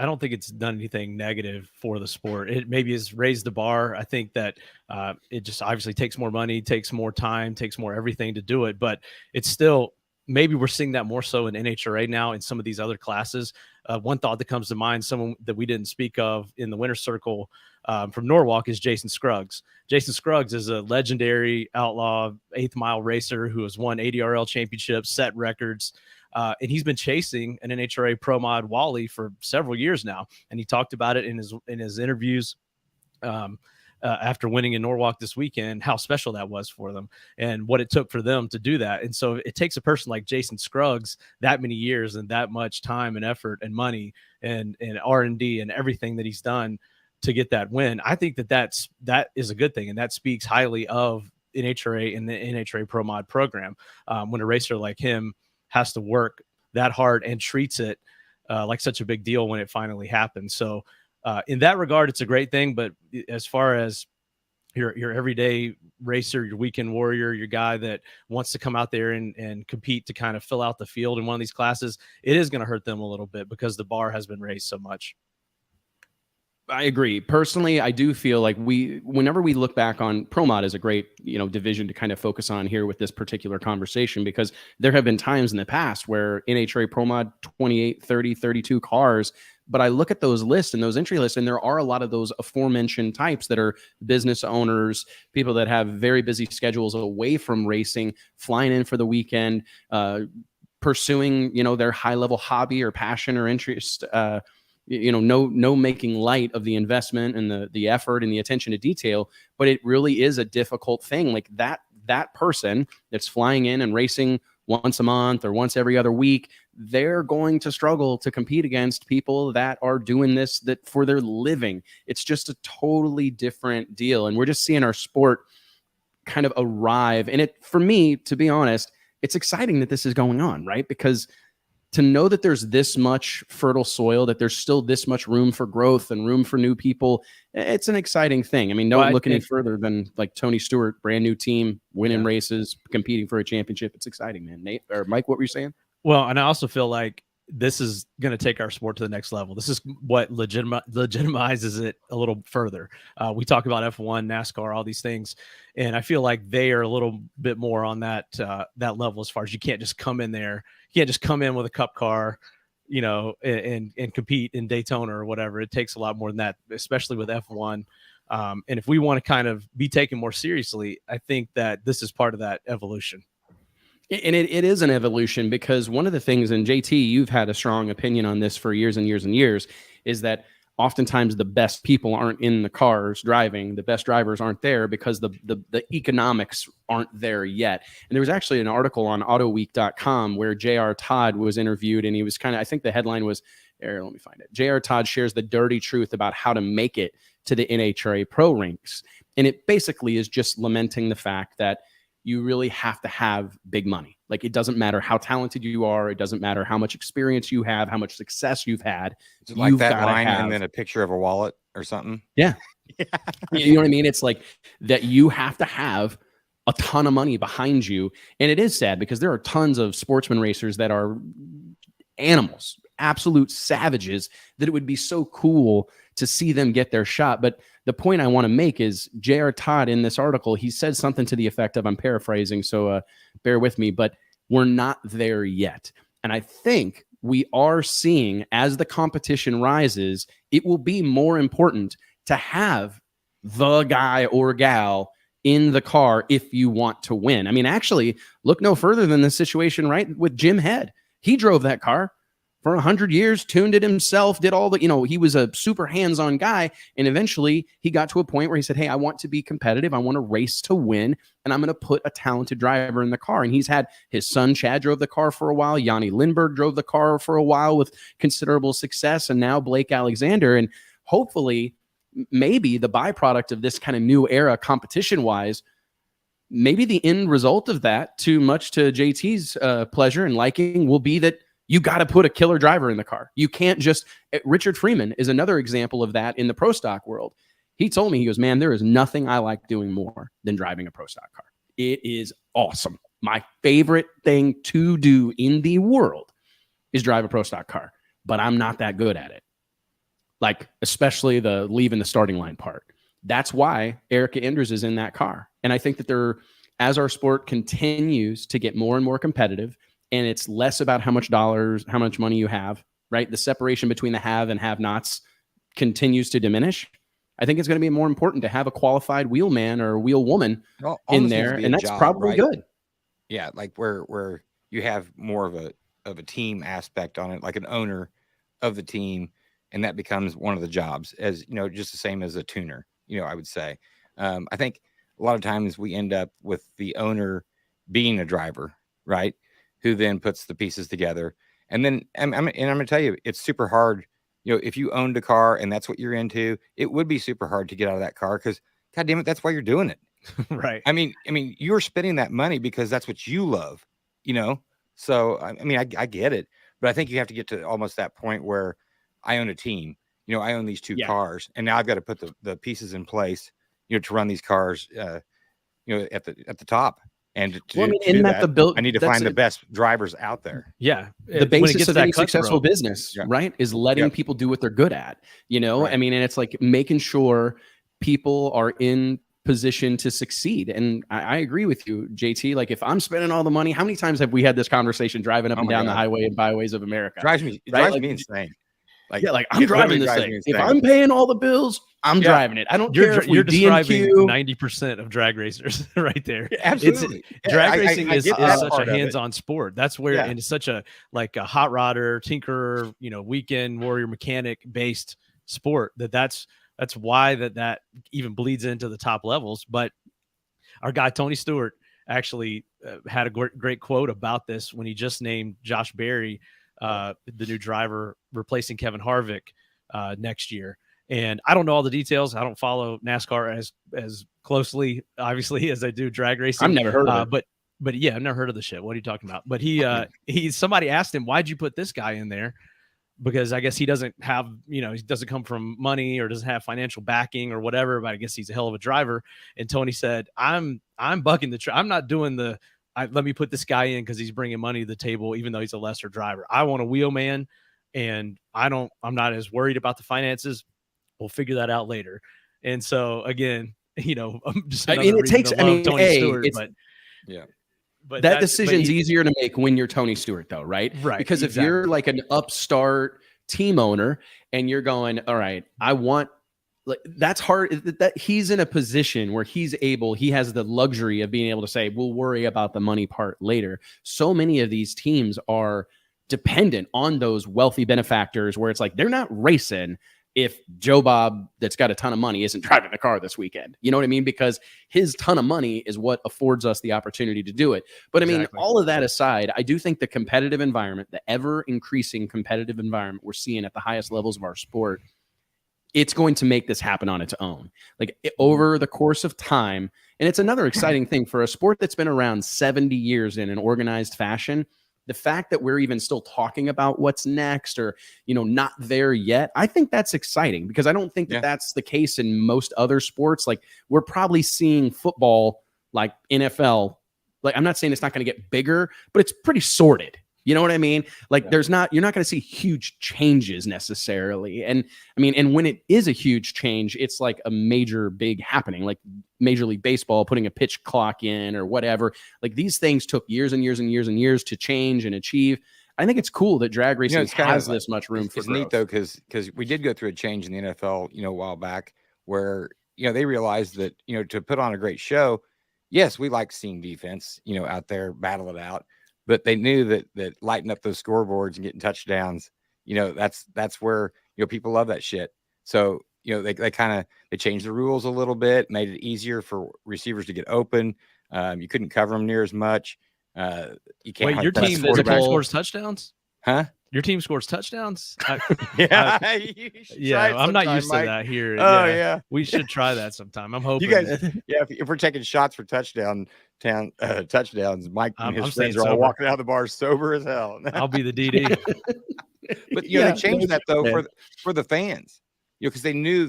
don't think it's done anything negative for the sport. It maybe has raised the bar. I think that it just obviously takes more money, takes more time, takes more everything to do it. But it's still, maybe we're seeing that more so in NHRA now in some of these other classes. One thought that comes to mind, someone that we didn't speak of in the winner's circle from Norwalk, is Jason Scruggs. Jason Scruggs is a legendary outlaw 8th mile racer who has won ADRL championships, set records. And he's been chasing an NHRA Pro Mod Wally for several years now. And he talked about it in his interviews after winning in Norwalk this weekend, how special that was for them and what it took for them to do that. And so it takes a person like Jason Scruggs that many years and that much time and effort and money and R&D and everything that he's done to get that win. I think that is a good thing. And that speaks highly of NHRA and the NHRA Pro Mod program. When a racer like him has to work that hard and treats it like such a big deal when it finally happens. So in that regard, it's a great thing. But as far as your everyday racer, your weekend warrior, your guy that wants to come out there and compete to kind of fill out the field in one of these classes, it is going to hurt them a little bit because the bar has been raised so much. I agree. Personally, I do feel like whenever we look back on Pro Mod is a great, division to kind of focus on here with this particular conversation, because there have been times in the past where NHRA Pro Mod 28, 30, 32 cars, but I look at those lists and those entry lists, and there are a lot of those aforementioned types that are business owners, people that have very busy schedules away from racing, flying in for the weekend, pursuing, their high level hobby or passion or interest, no making light of the investment and the effort and the attention to detail, but it really is a difficult thing. Like that person that's flying in and racing once a month or once every other week, they're going to struggle to compete against people that are doing this that for their living. It's just a totally different deal. And we're just seeing our sport kind of arrive. And for me, to be honest, it's exciting that this is going on, right? Because to know that there's this much fertile soil, that there's still this much room for growth and room for new people, it's an exciting thing. I mean, don't look any further than like Tony Stewart, brand new team, winning races, competing for a championship. It's exciting, man. Nate or Mike, what were you saying? Well, and I also feel like this is going to take our sport to the next level. This is what legitimizes it a little further. We talk about F1, NASCAR, all these things, and I feel like they are a little bit more on that level as far as you can't just come in there. You can't just come in with a cup car, and compete in Daytona or whatever. It takes a lot more than that, especially with F1. And if we want to kind of be taken more seriously, I think that this is part of that evolution. And it is an evolution, because one of the things, and JT, you've had a strong opinion on this for years and years and years, is that oftentimes the best people aren't in the cars driving. The best drivers aren't there because the economics aren't there yet. And there was actually an article on autoweek.com where J.R. Todd was interviewed, and he was I think the headline was, let me find it. J.R. Todd shares the dirty truth about how to make it to the NHRA Pro ranks. And it basically is just lamenting the fact that you really have to have big money. Like, it doesn't matter how talented you are. It doesn't matter how much experience you have, how much success you've had. Is it like that line and then a picture of a wallet or something? Yeah. You know what I mean? It's like that you have to have a ton of money behind you. And it is sad because there are tons of sportsman racers that are animals, absolute savages, that it would be so cool to see them get their shot. But the point I want to make is J.R. Todd in this article, he said something to the effect of, I'm paraphrasing, so bear with me, but we're not there yet. And I think we are seeing as the competition rises, it will be more important to have the guy or gal in the car if you want to win. I mean, actually, look no further than the situation, right, with Jim Head. He drove that car for 100 years, tuned it himself, did all the, he was a super hands-on guy. And eventually he got to a point where he said, hey, I want to be competitive. I want to race to win. And I'm going to put a talented driver in the car. And he's had his son, Chad, drove the car for a while. Yanni Lindbergh drove the car for a while with considerable success. And now Blake Alexander. And hopefully maybe the byproduct of this kind of new era competition-wise, maybe the end result of that, too much to JT's pleasure and liking, will be that you got to put a killer driver in the car. You can't just... Richard Freeman is another example of that in the pro stock world. He told me, he goes, man, there is nothing I like doing more than driving a pro stock car. It is awesome. My favorite thing to do in the world is drive a pro stock car, but I'm not that good at it. Like, especially the leaving the starting line part. That's why Erica Enders is in that car. And I think that as our sport continues to get more and more competitive, and it's less about how much money you have, right? The separation between the have and have-nots continues to diminish. I think it's going to be more important to have a qualified wheelman or wheelwoman in there, and that's probably good. Yeah, like where you have more of a team aspect on it, like an owner of the team, and that becomes one of the jobs, as just the same as a tuner. I would say. I think a lot of times we end up with the owner being a driver, right? Who then puts the pieces together. And then I'm going to tell you, it's super hard. If you owned a car and that's what you're into, it would be super hard to get out of that car because, God damn it, that's why you're doing it. Right. I mean, you're spending that money because that's what you love, So, I get it, but I think you have to get to almost that point where I own a team. I own these two cars, and now I've got to put the pieces in place, to run these cars, at the top. And I need to find the best drivers out there. Yeah. The basis of any successful business, right, is letting people do what they're good at, Right. And it's like making sure people are in position to succeed. And I agree with you, JT. Like, if I'm spending all the money, how many times have we had this conversation driving up and down the highway and byways of America? Drives me insane. I'm driving this thing. If I'm paying all the bills, I'm driving it. I don't care if you're describing 90% of drag racers right there. Absolutely. Drag racing is such a hands-on sport. That's where, and it's such a hot rodder, tinkerer, weekend warrior mechanic based sport that's why that even bleeds into the top levels. But our guy, Tony Stewart, actually had a great quote about this when he just named Josh Berry the new driver replacing Kevin Harvick next year. And I don't know all the details. I don't follow NASCAR as closely, obviously, as I do drag racing. I've never heard of it. But yeah, I've never heard of the shit. What are you talking about? But somebody asked him, why'd you put this guy in there? Because I guess he doesn't have, he doesn't come from money or doesn't have financial backing or whatever, but I guess he's a hell of a driver. And Tony said, I'm bucking the I'm not doing let me put this guy in because he's bringing money to the table, even though he's a lesser driver. I want a wheelman, and I'm not as worried about the finances. We'll figure that out later. And so again, just it takes, Tony Stewart, but that decision's easier to make when you're Tony Stewart, though, right? Right. Because if you're like an upstart team owner and you're going, all right, that's hard. That he's in a position where he has the luxury of being able to say, we'll worry about the money part later. So many of these teams are dependent on those wealthy benefactors where it's like, they're not racing if Joe Bob, that's got a ton of money, isn't driving the car this weekend. You know what I mean? Because his ton of money is what affords us the opportunity to do it. But all of that aside, I do think the competitive environment, the ever increasing competitive environment we're seeing at the highest levels of our sport, it's going to make this happen on its own. Over the course of time. And it's another exciting thing for a sport that's been around 70 years in an organized fashion. The fact that we're even still talking about what's next or, not there yet, I think that's exciting because I don't think that that's the case in most other sports. Like, we're probably seeing football, like NFL. Like, I'm not saying it's not going to get bigger, but it's pretty sorted. You know what I mean? Like, you're not going to see huge changes necessarily. And and when it is a huge change, it's like a major big happening, like Major League Baseball putting a pitch clock in or whatever. Like, these things took years and years and years and years to change and achieve. I think it's cool that drag racing it's kind has of this much room for it's growth. neat though, because we did go through a change in the NFL, a while back, where they realized that to put on a great show, yes, we like seeing defense out there battle it out, but they knew that lighting up those scoreboards and getting touchdowns, that's where people love that shit. So they changed the rules a little bit, made it easier for receivers to get open. You couldn't cover them near as much. You can't. Wait, your team scores touchdowns? Huh? Your team scores touchdowns? Yeah, I'm not used to that here. Oh yeah, we should try that sometime. I'm hoping you guys. Yeah, if we're taking shots for touchdowns, Mike and his friends are all walking out of the bar sober as hell. I'll be the DD. But they changed that though for the fans, because they knew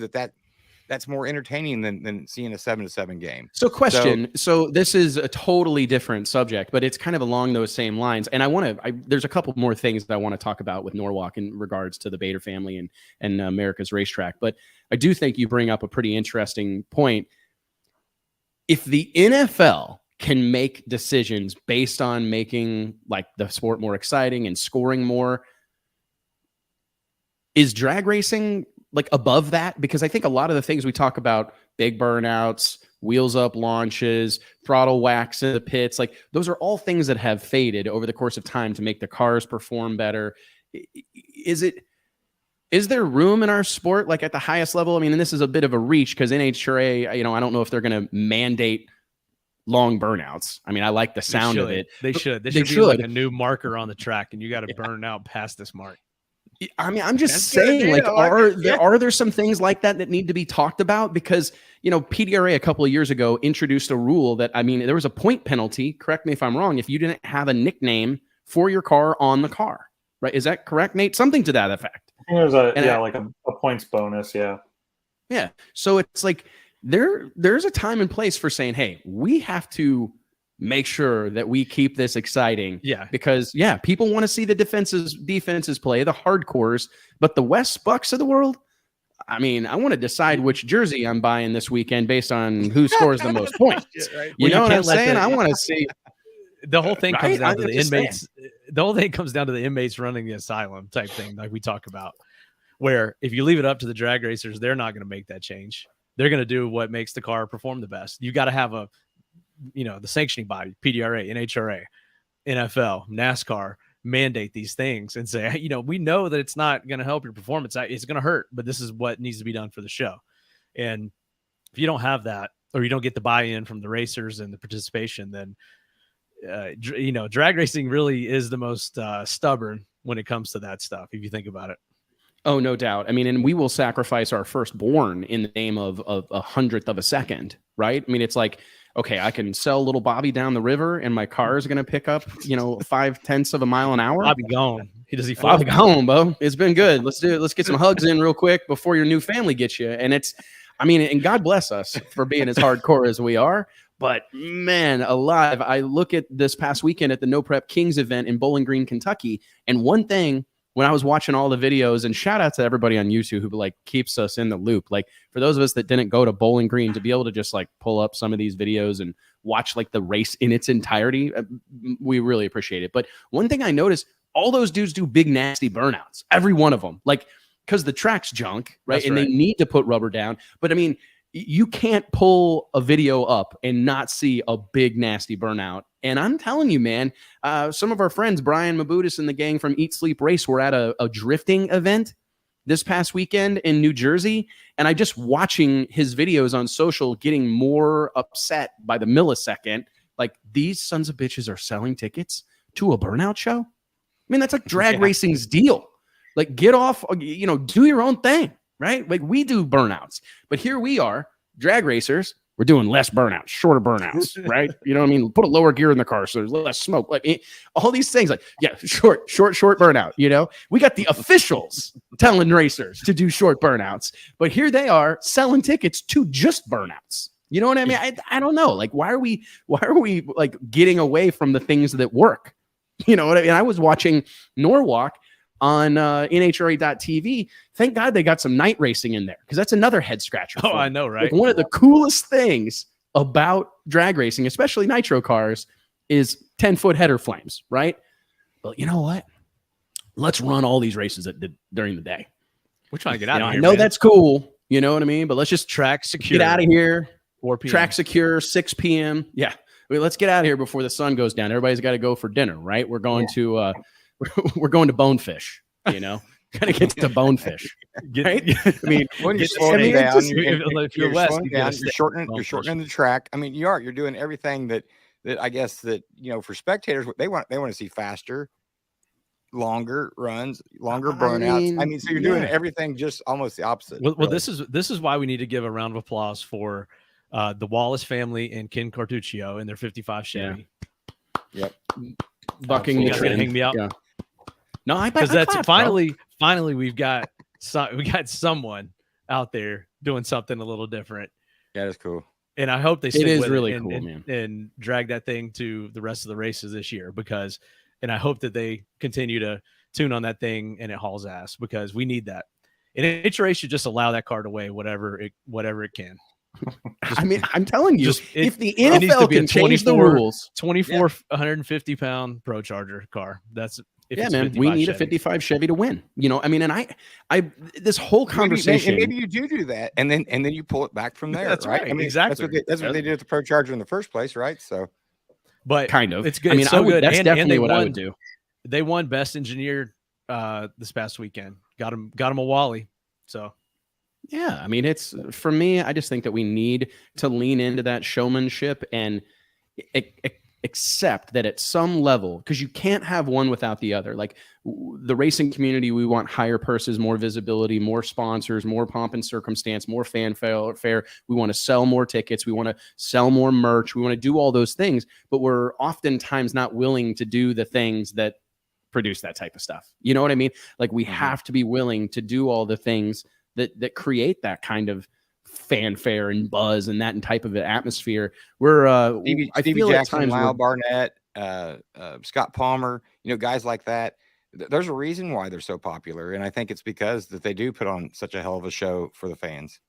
that's more entertaining than seeing a 7-7 game. So question. So this is a totally different subject, but it's kind of along those same lines. And there's a couple more things that I want to talk about with Norwalk in regards to the Bader family and America's Racetrack. But I do think you bring up a pretty interesting point. If the NFL can make decisions based on making like the sport more exciting and scoring more, is drag racing like above that? Because I think a lot of the things we talk about, big burnouts, wheels up launches, throttle wax in the pits, like those are all things that have faded over the course of time to make the cars perform better. Is there room in our sport, like at the highest level? I mean, and this is a bit of a reach because NHRA, I don't know if they're going to mandate long burnouts. I mean, I like the sound of it. They should be like a new marker on the track, and you got to burn out past this mark. I mean, I'm just saying, like, are there some things like that need to be talked about? Because, PDRA a couple of years ago introduced a rule that, I mean, there was a point penalty, correct me if I'm wrong, if you didn't have a nickname for your car on the car, right? Is that correct, Nate? Something to that effect. I think there's a points bonus, yeah. Yeah. So it's like there's a time and place for saying, hey, we have to make sure that we keep this exciting. Yeah. Because people want to see the defenses play, the hardcores, but the West Bucks of the world, I mean, I want to decide which jersey I'm buying this weekend based on who scores the most points. Right. You know what I'm saying? I want to see. The whole thing comes down to the inmates. The whole thing comes down to the inmates running the asylum type thing, like we talk about, where if you leave it up to the drag racers, they're not going to make that change. They're going to do what makes the car perform the best. You got to have the sanctioning body, PDRA, NHRA, NFL, NASCAR, mandate these things and say, we know that it's not going to help your performance. It's going to hurt, but this is what needs to be done for the show. And if you don't have that, or you don't get the buy-in from the racers and the participation, then, drag racing really is the most stubborn when it comes to that stuff, if you think about it. Oh, no doubt. I mean, and we will sacrifice our firstborn in the name of a hundredth of a second, right? I mean, it's like, okay, I can sell little Bobby down the river and my car is going to pick up, 0.5 of a mile an hour. Bobby gone. Bobby gone, Bo. It's been good. Let's do it. Let's get some hugs in real quick before your new family gets you. And and God bless us for being as hardcore as we are. But man, alive, I look at this past weekend at the No Prep Kings event in Bowling Green, Kentucky. And one thing, when I was watching all the videos, and shout out to everybody on YouTube who keeps us in the loop. Like for those of us that didn't go to Bowling Green, to be able to just pull up some of these videos and watch the race in its entirety, we really appreciate it. But one thing I noticed, all those dudes do big nasty burnouts, every one of them, because the track's junk, right? They need to put rubber down. But I mean, you can't pull a video up and not see a big nasty burnout. And I'm telling you, man, some of our friends, Brian Mabudis and the gang from Eat Sleep Race, were at a drifting event this past weekend in New Jersey. And I just watching his videos on social, getting more upset by the millisecond. Like, these sons of bitches are selling tickets to a burnout show. I mean, that's like drag racing's deal. Like, get off, do your own thing, right? Like, we do burnouts, but here we are, drag racers. We're doing less burnouts, shorter burnouts, right? You know what I mean? Put a lower gear in the car so there's less smoke. All these things, short burnout, We got the officials telling racers to do short burnouts, but here they are selling tickets to just burnouts. You know what I mean? I don't know. Why are we getting away from the things that work? You know what I mean? I was watching Norwalk on NHRA.tv. Thank God they got some night racing in there, because that's another head scratcher. Oh, I know, right? One of the coolest things about drag racing, especially nitro cars, is 10-foot header flames, right? But you know what? let's run all these races during the day. We're trying to get out of here. I know that's cool. You know what I mean? But let's just track secure. Get out of here. 4 p.m. Track secure, 6 p.m. Yeah. Let's get out of here before the sun goes down. Everybody's got to go for dinner, right? We're going to we're going to Bonefish, you know. Gotta get to Bonefish. Right? I mean, when you're slowing down, if you're west, you're shortening the track. I mean, you're doing everything that I guess that, you know, for spectators, they want to see faster, longer runs, longer burnouts. I mean, so you're doing everything just almost the opposite. Well, really. This is why we need to give a round of applause for the Wallace family and Ken Cartuccio and their 55 Chevy. Yep. Bucking the trend. Hang me up. Yeah. No, because that's finally we've got someone out there doing something a little different. Yeah, that's cool. And I hope they stick is with really it cool, man. And drag that thing to the rest of the races this year and I hope that they continue to tune on that thing and it hauls ass because we need that. And HRA should just allow that car to weigh whatever it can. I mean, I'm telling you, if the NFL can change the rules, 150 pound Pro Charger car. That's man. We need a 55 Chevy to win. You know, I mean, and I this whole conversation. Maybe you do that, and then you pull it back from there. That's right. I mean, exactly. That's what they did with the Pro Charger in the first place, right? So, but kind of. It's good. I mean, it's so good. That's definitely and what I would do. They won Best Engineered this past weekend. Got him a Wally. So. Yeah, I mean, it's for me. I just think that we need to lean into that showmanship and accept that at some level, because you can't have one without the other. Like the racing community, we want higher purses, more visibility, more sponsors, more pomp and circumstance, more fanfare. We want to sell more tickets. We want to sell more merch. We want to do all those things, but we're oftentimes not willing to do the things that produce that type of stuff. You know what I mean? Like we have to be willing to do all the things that create that kind of fanfare and buzz and that type of atmosphere. We're Stevie Jackson, Lyle Barnett, Scott Palmer, you know, guys like that. There's a reason why they're so popular, and I think it's because that they do put on such a hell of a show for the fans.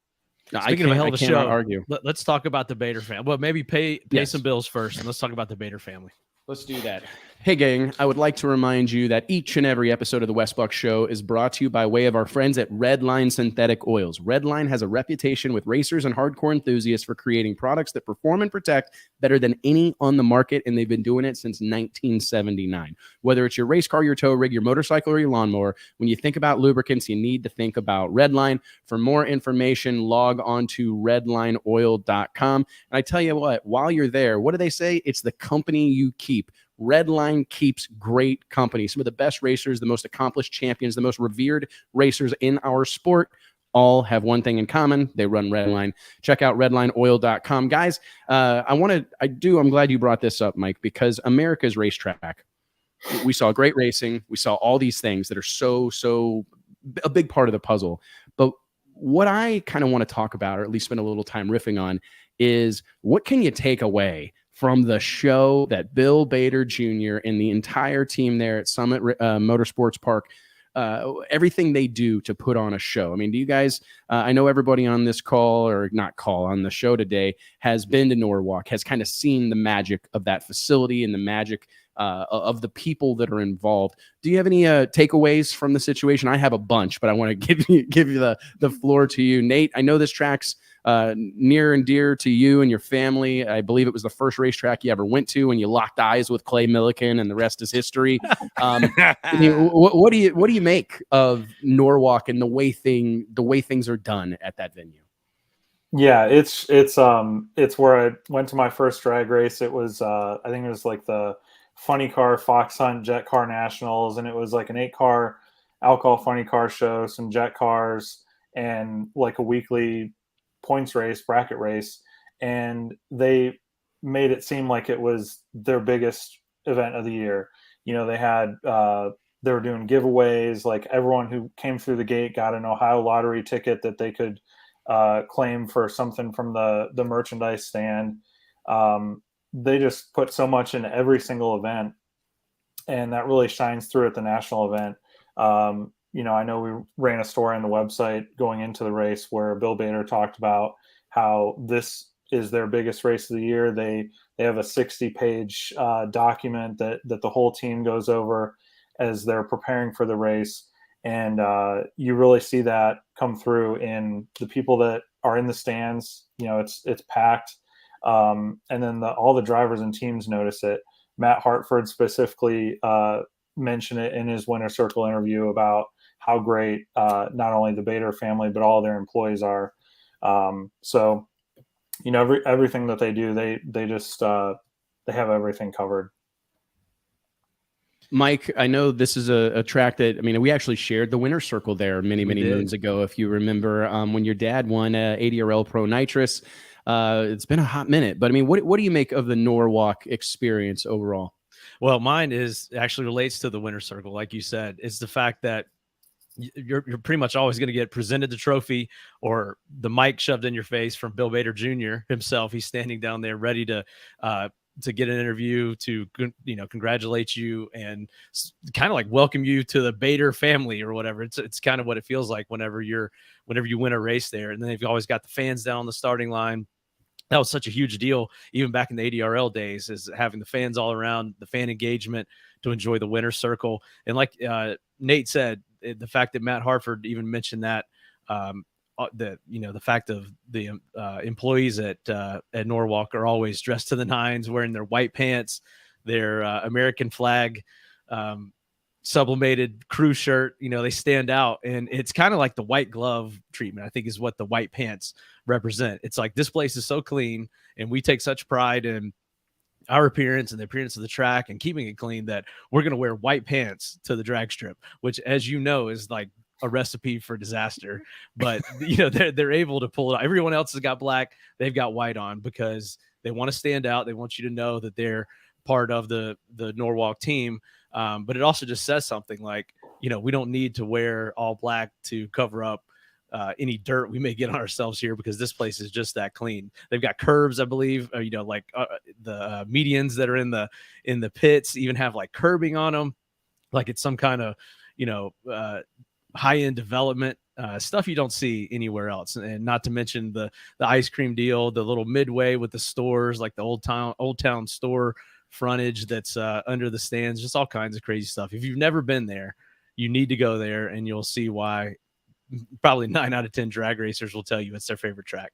Speaking of a hell of a show, argue. Let's talk about the Bader family. Well, maybe pay some bills first, and let's talk about the Bader family. Let's do that. Hey, gang, I would like to remind you that each and every episode of the Wes Buck Show is brought to you by way of our friends at Redline Synthetic Oils. Redline has a reputation with racers and hardcore enthusiasts for creating products that perform and protect better than any on the market, and they've been doing it since 1979. Whether it's your race car, your tow rig, your motorcycle, or your lawnmower, when you think about lubricants, you need to think about Redline. For more information, log on to redlineoil.com. And I tell you what, while you're there, what do they say? It's the company you keep. Redline keeps great company. Some of the best racers, the most accomplished champions, the most revered racers in our sport all have one thing in common. They run Redline. Check out redlineoil.com. Guys, I'm glad you brought this up, Mike, because America's racetrack, we saw great racing. We saw all these things that are so a big part of the puzzle. But what I kind of want to talk about, or at least spend a little time riffing on, is what can you take away from the show that Bill Bader Jr. and the entire team there at Summit Motorsports Park, everything they do to put on a show. I mean, do you guys, I know everybody on this call, or not call, on the show today has been to Norwalk, has kind of seen the magic of that facility and the magic of the people that are involved. Do you have any takeaways from the situation? I have a bunch, but I want to give you the floor to you. Nate, I know this track's near and dear to you and your family. I believe it was the first racetrack you ever went to when you locked eyes with Clay Millican, and the rest is history. What do you make of Norwalk and the way things are done at that venue? Yeah, it's where I went to my first drag race. It was I think it was like the Funny Car Fox Hunt Jet Car Nationals, and it was like an 8-car alcohol funny car show, some jet cars, and like a weekly points race, bracket race. And they made it seem like it was their biggest event of the year. You know, they had they were doing giveaways. Like everyone who came through the gate got an Ohio lottery ticket that they could claim for something from the merchandise stand. They just put so much into every single event, and that really shines through at the national event. You know, I know we ran a story on the website going into the race where Bill Bader talked about how this is their biggest race of the year. They have a 60-page document that the whole team goes over as they're preparing for the race. And you really see that come through in the people that are in the stands. You know, it's packed. And then all the drivers and teams notice it. Matt Hartford specifically mentioned it in his Winner Circle interview about how great not only the Bader family, but all their employees are. So, you know, everything that they do, they just they have everything covered. Mike, I know this is a track that, I mean, we actually shared the Winner's Circle there many moons ago. If you remember, when your dad won ADRL Pro Nitrous, it's been a hot minute, but I mean, what do you make of the Norwalk experience overall? Well, mine actually relates to the Winner's Circle. Like you said, it's the fact that you're pretty much always going to get presented the trophy or the mic shoved in your face from Bill Bader Jr. himself. He's standing down there ready to get an interview, to, you know, congratulate you and kind of like welcome you to the Bader family or whatever. It's kind of what it feels like whenever you win a race there. And then they've always got the fans down on the starting line. That was such a huge deal, even back in the ADRL days, is having the fans all around, the fan engagement to enjoy the Winner's Circle. And like Nate said, the fact that Matt Hartford even mentioned that, the fact of the employees at Norwalk are always dressed to the nines, wearing their white pants, their American flag sublimated crew shirt. You know, they stand out, and it's kind of like the white glove treatment, I think, is what the white pants represent. It's like, this place is so clean, and we take such pride in our appearance and the appearance of the track and keeping it clean that we're going to wear white pants to the drag strip, which, as you know, is like a recipe for disaster. But you know, they're able to pull it out. Everyone else has got black, they've got white on, because they want to stand out. They want you to know that they're part of the Norwalk team. But it also just says something like, you know, we don't need to wear all black to cover up any dirt we may get on ourselves here, because this place is just that clean. They've got curbs, I believe, you know, like the medians that are in the pits even have like curbing on them, like it's some kind of, you know, high-end development stuff you don't see anywhere else. And not to mention the ice cream deal, the little midway with the stores, like the old town store frontage that's under the stands, just all kinds of crazy stuff. If you've never been there, you need to go there, and you'll see why probably 9 out of 10 drag racers will tell you it's their favorite track.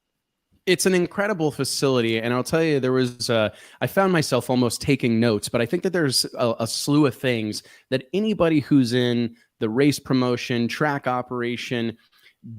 It's an incredible facility, and I'll tell you, there was I found myself almost taking notes, but I think that there's a slew of things that anybody who's in the race promotion, track operation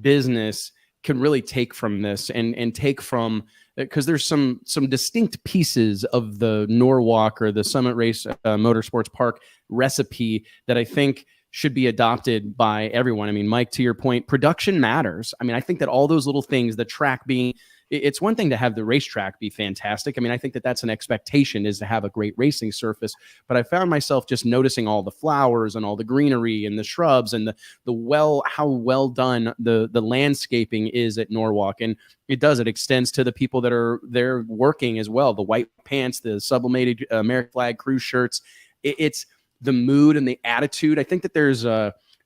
business can really take from this, and take from, because there's some distinct pieces of the Norwalk or the Summit Race Motorsports Park recipe that I think should be adopted by everyone. I mean, Mike, to your point, production matters. I mean, I think that all those little things, the track being, it's one thing to have the racetrack be fantastic. I mean, I think that that's an expectation, is to have a great racing surface. But I found myself just noticing all the flowers and all the greenery and the shrubs and how well done the landscaping is at Norwalk. And it extends to the people that are there working as well. The white pants, the sublimated American flag crew shirts. It's the mood and the attitude. I think that there's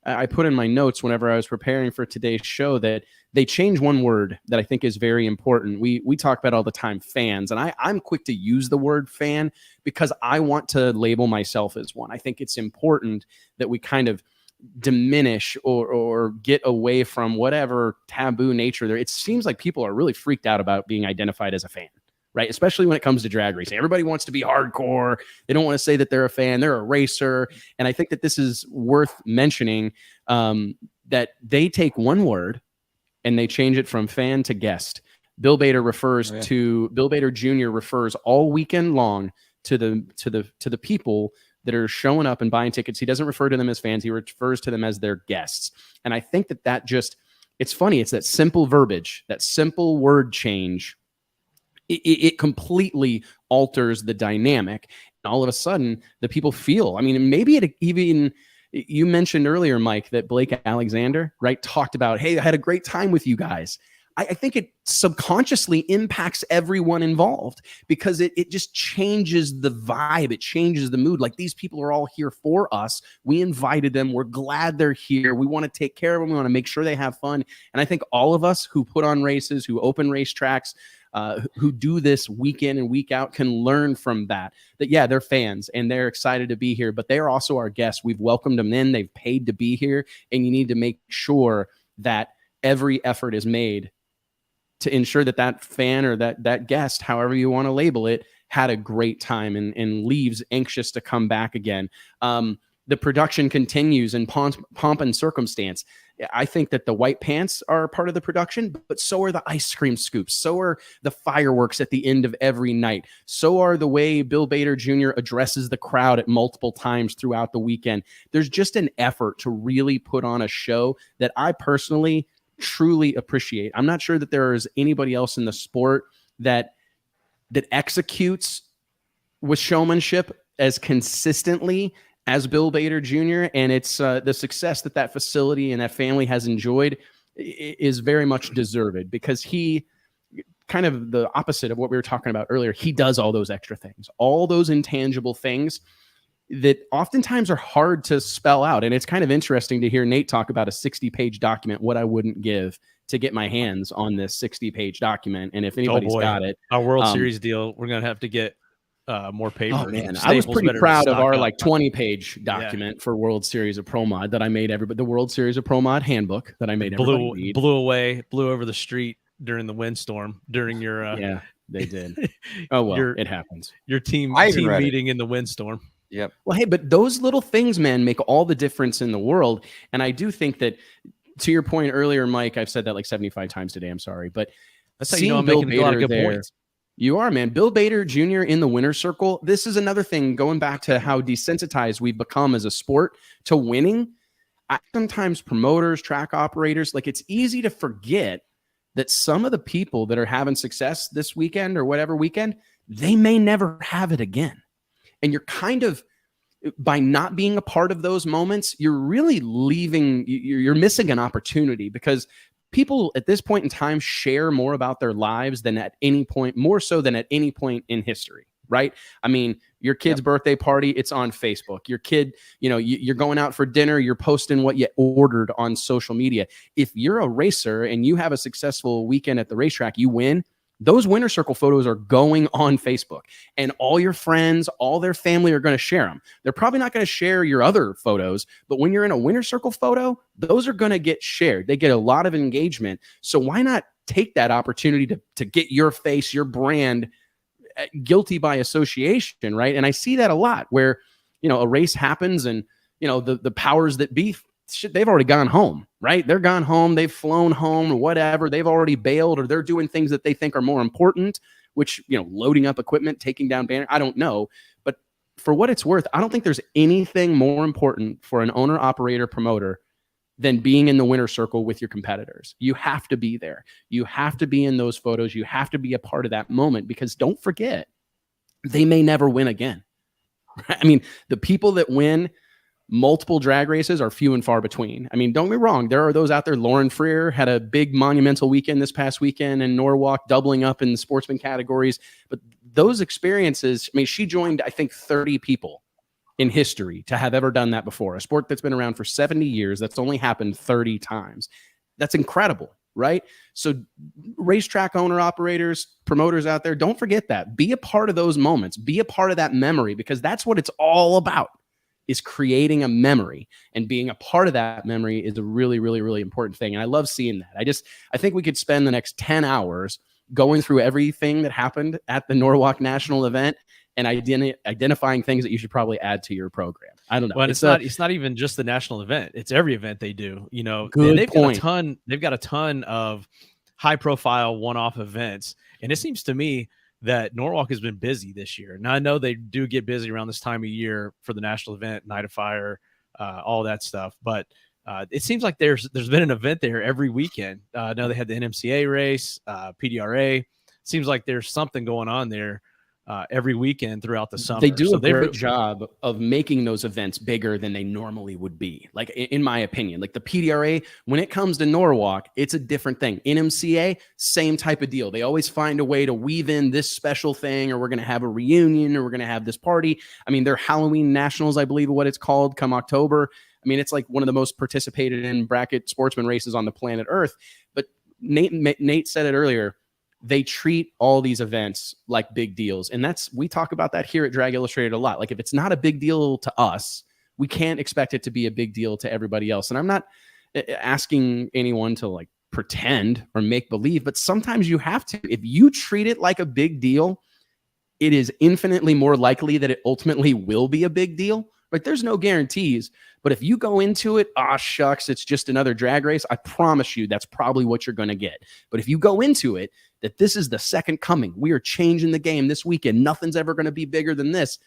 I put in my notes whenever I was preparing for today's show that they change one word that I think is very important. We talk about all the time, fans, and I'm quick to use the word fan because I want to label myself as one. I think it's important that we kind of diminish or get away from whatever taboo nature there. It seems like people are really freaked out about being identified as a fan, right? Especially when it comes to drag racing. Everybody wants to be hardcore. They don't want to say that they're a fan. They're a racer. And I think that this is worth mentioning, that they take one word and they change it from fan to guest. Bill Bader Bill Bader Jr. refers all weekend long to the people that are showing up and buying tickets. He doesn't refer to them as fans. He refers to them as their guests. And I think that just, it's funny. It's that simple verbiage, that simple word change. It completely alters the dynamic. And all of a sudden, the people feel, I mean, maybe it even, you mentioned earlier, Mike, that Blake Alexander, right, talked about, hey, I had a great time with you guys. I think it subconsciously impacts everyone involved because it just changes the vibe. It changes the mood. Like, these people are all here for us. We invited them. We're glad they're here. We want to take care of them. We want to make sure they have fun. And I think all of us who put on races, who open racetracks, who do this week in and week out can learn from that. That, yeah, they're fans and they're excited to be here, but they are also our guests. We've welcomed them in. They've paid to be here. And you need to make sure that every effort is made to ensure that that fan or that guest, however you want to label it, had a great time and leaves anxious to come back again. The production continues in pomp and circumstance. I think that the white pants are part of the production, but so are the ice cream scoops. So are the fireworks at the end of every night. So are the way Bill Bader Jr. addresses the crowd at multiple times throughout the weekend. There's just an effort to really put on a show that I personally truly appreciate. I'm not sure that there is anybody else in the sport that executes with showmanship as consistently as Bill Bader Jr. And it's the success that facility and that family has enjoyed is very much deserved, because he, kind of the opposite of what we were talking about earlier, he does all those extra things, all those intangible things that oftentimes are hard to spell out. And it's kind of interesting to hear Nate talk about a 60-page document, what I wouldn't give to get my hands on this 60-page document. And if anybody's got it, our World Series deal, we're going to have to get more paper. Oh man, I was pretty proud of our 20-page document for World Series of Pro Mod that I made the World Series of Pro Mod handbook that I made everybody read. Blew over the street during the windstorm during your yeah, they did. Oh well, it happens. Your team meeting in the windstorm. Yep. Well, hey, but those little things, man, make all the difference in the world. And I do think that, to your point earlier, Mike, I've said that like 75 times today. I'm sorry, but that's how you know I'm making a lot of good points. You are, man. Bill Bader Jr. in the winner's circle. This is another thing, going back to how desensitized we've become as a sport to winning. Sometimes promoters, track operators, like, it's easy to forget that some of the people that are having success this weekend or whatever weekend, they may never have it again. And you're kind of, by not being a part of those moments, you're really you're missing an opportunity, because people at this point in time share more about their lives than at any point, more so than at any point in history, right? I mean, your kid's birthday party, it's on Facebook. Your kid, you're going out for dinner, you're posting what you ordered on social media. If you're a racer and you have a successful weekend at the racetrack, you win, those winner circle photos are going on Facebook, and all your friends, all their family are going to share them. They're probably not going to share your other photos, but when you're in a winner circle photo, those are going to get shared. They get a lot of engagement. So why not take that opportunity to get your face, your brand, guilty by association, right? And I see that a lot where, a race happens and, the powers that be, they've already gone home, right? They're gone home. They've flown home or whatever. They've already bailed, or they're doing things that they think are more important, which, loading up equipment, taking down banners. I don't know. But for what it's worth, I don't think there's anything more important for an owner, operator, promoter than being in the winner circle with your competitors. You have to be there. You have to be in those photos. You have to be a part of that moment, because don't forget, they may never win again. I mean, the people that win multiple drag races are few and far between. I mean, don't get me wrong. There are those out there. Lauren Freer had a big monumental weekend this past weekend in Norwalk, doubling up in the sportsman categories. But those experiences, I mean, she joined, I think, 30 people in history to have ever done that before. A sport that's been around for 70 years, that's only happened 30 times. That's incredible, right? So racetrack owner, operators, promoters out there, don't forget that. Be a part of those moments. Be a part of that memory, because that's what it's all about. Is creating a memory, and being a part of that memory is a really, really, really important thing. And I love seeing that. I think we could spend the next 10 hours going through everything that happened at the Norwalk National event and identifying things that you should probably add to your program. I don't know. But it's not even just the national event. It's every event they do, Good point. They've got a ton of high profile one-off events. And it seems to me that Norwalk has been busy this year. Now, I know they do get busy around this time of year for the national event, Night of Fire, all that stuff. But it seems like there's been an event there every weekend. I know they had the NMCA race, PDRA. Seems like there's something going on there every weekend throughout the summer. They do so a great job of making those events bigger than they normally would be. Like in my opinion, like the PDRA, when it comes to Norwalk, it's a different thing. NMCA, same type of deal. They always find a way to weave in this special thing, or we're going to have a reunion, or we're going to have this party. I mean, their Halloween Nationals, I believe what it's called, come October. I mean, it's like one of the most participated in bracket sportsman races on the planet Earth. But Nate said it earlier. They treat all these events like big deals. And we talk about that here at Drag Illustrated a lot. Like if it's not a big deal to us, we can't expect it to be a big deal to everybody else. And I'm not asking anyone to like pretend or make believe, but sometimes you have to. If you treat it like a big deal, it is infinitely more likely that it ultimately will be a big deal. Like there's no guarantees, but if you go into it, shucks, it's just another drag race, I promise you that's probably what you're going to get. But if you go into it, that this is the second coming, we are changing the game this weekend, nothing's ever going to be bigger than this,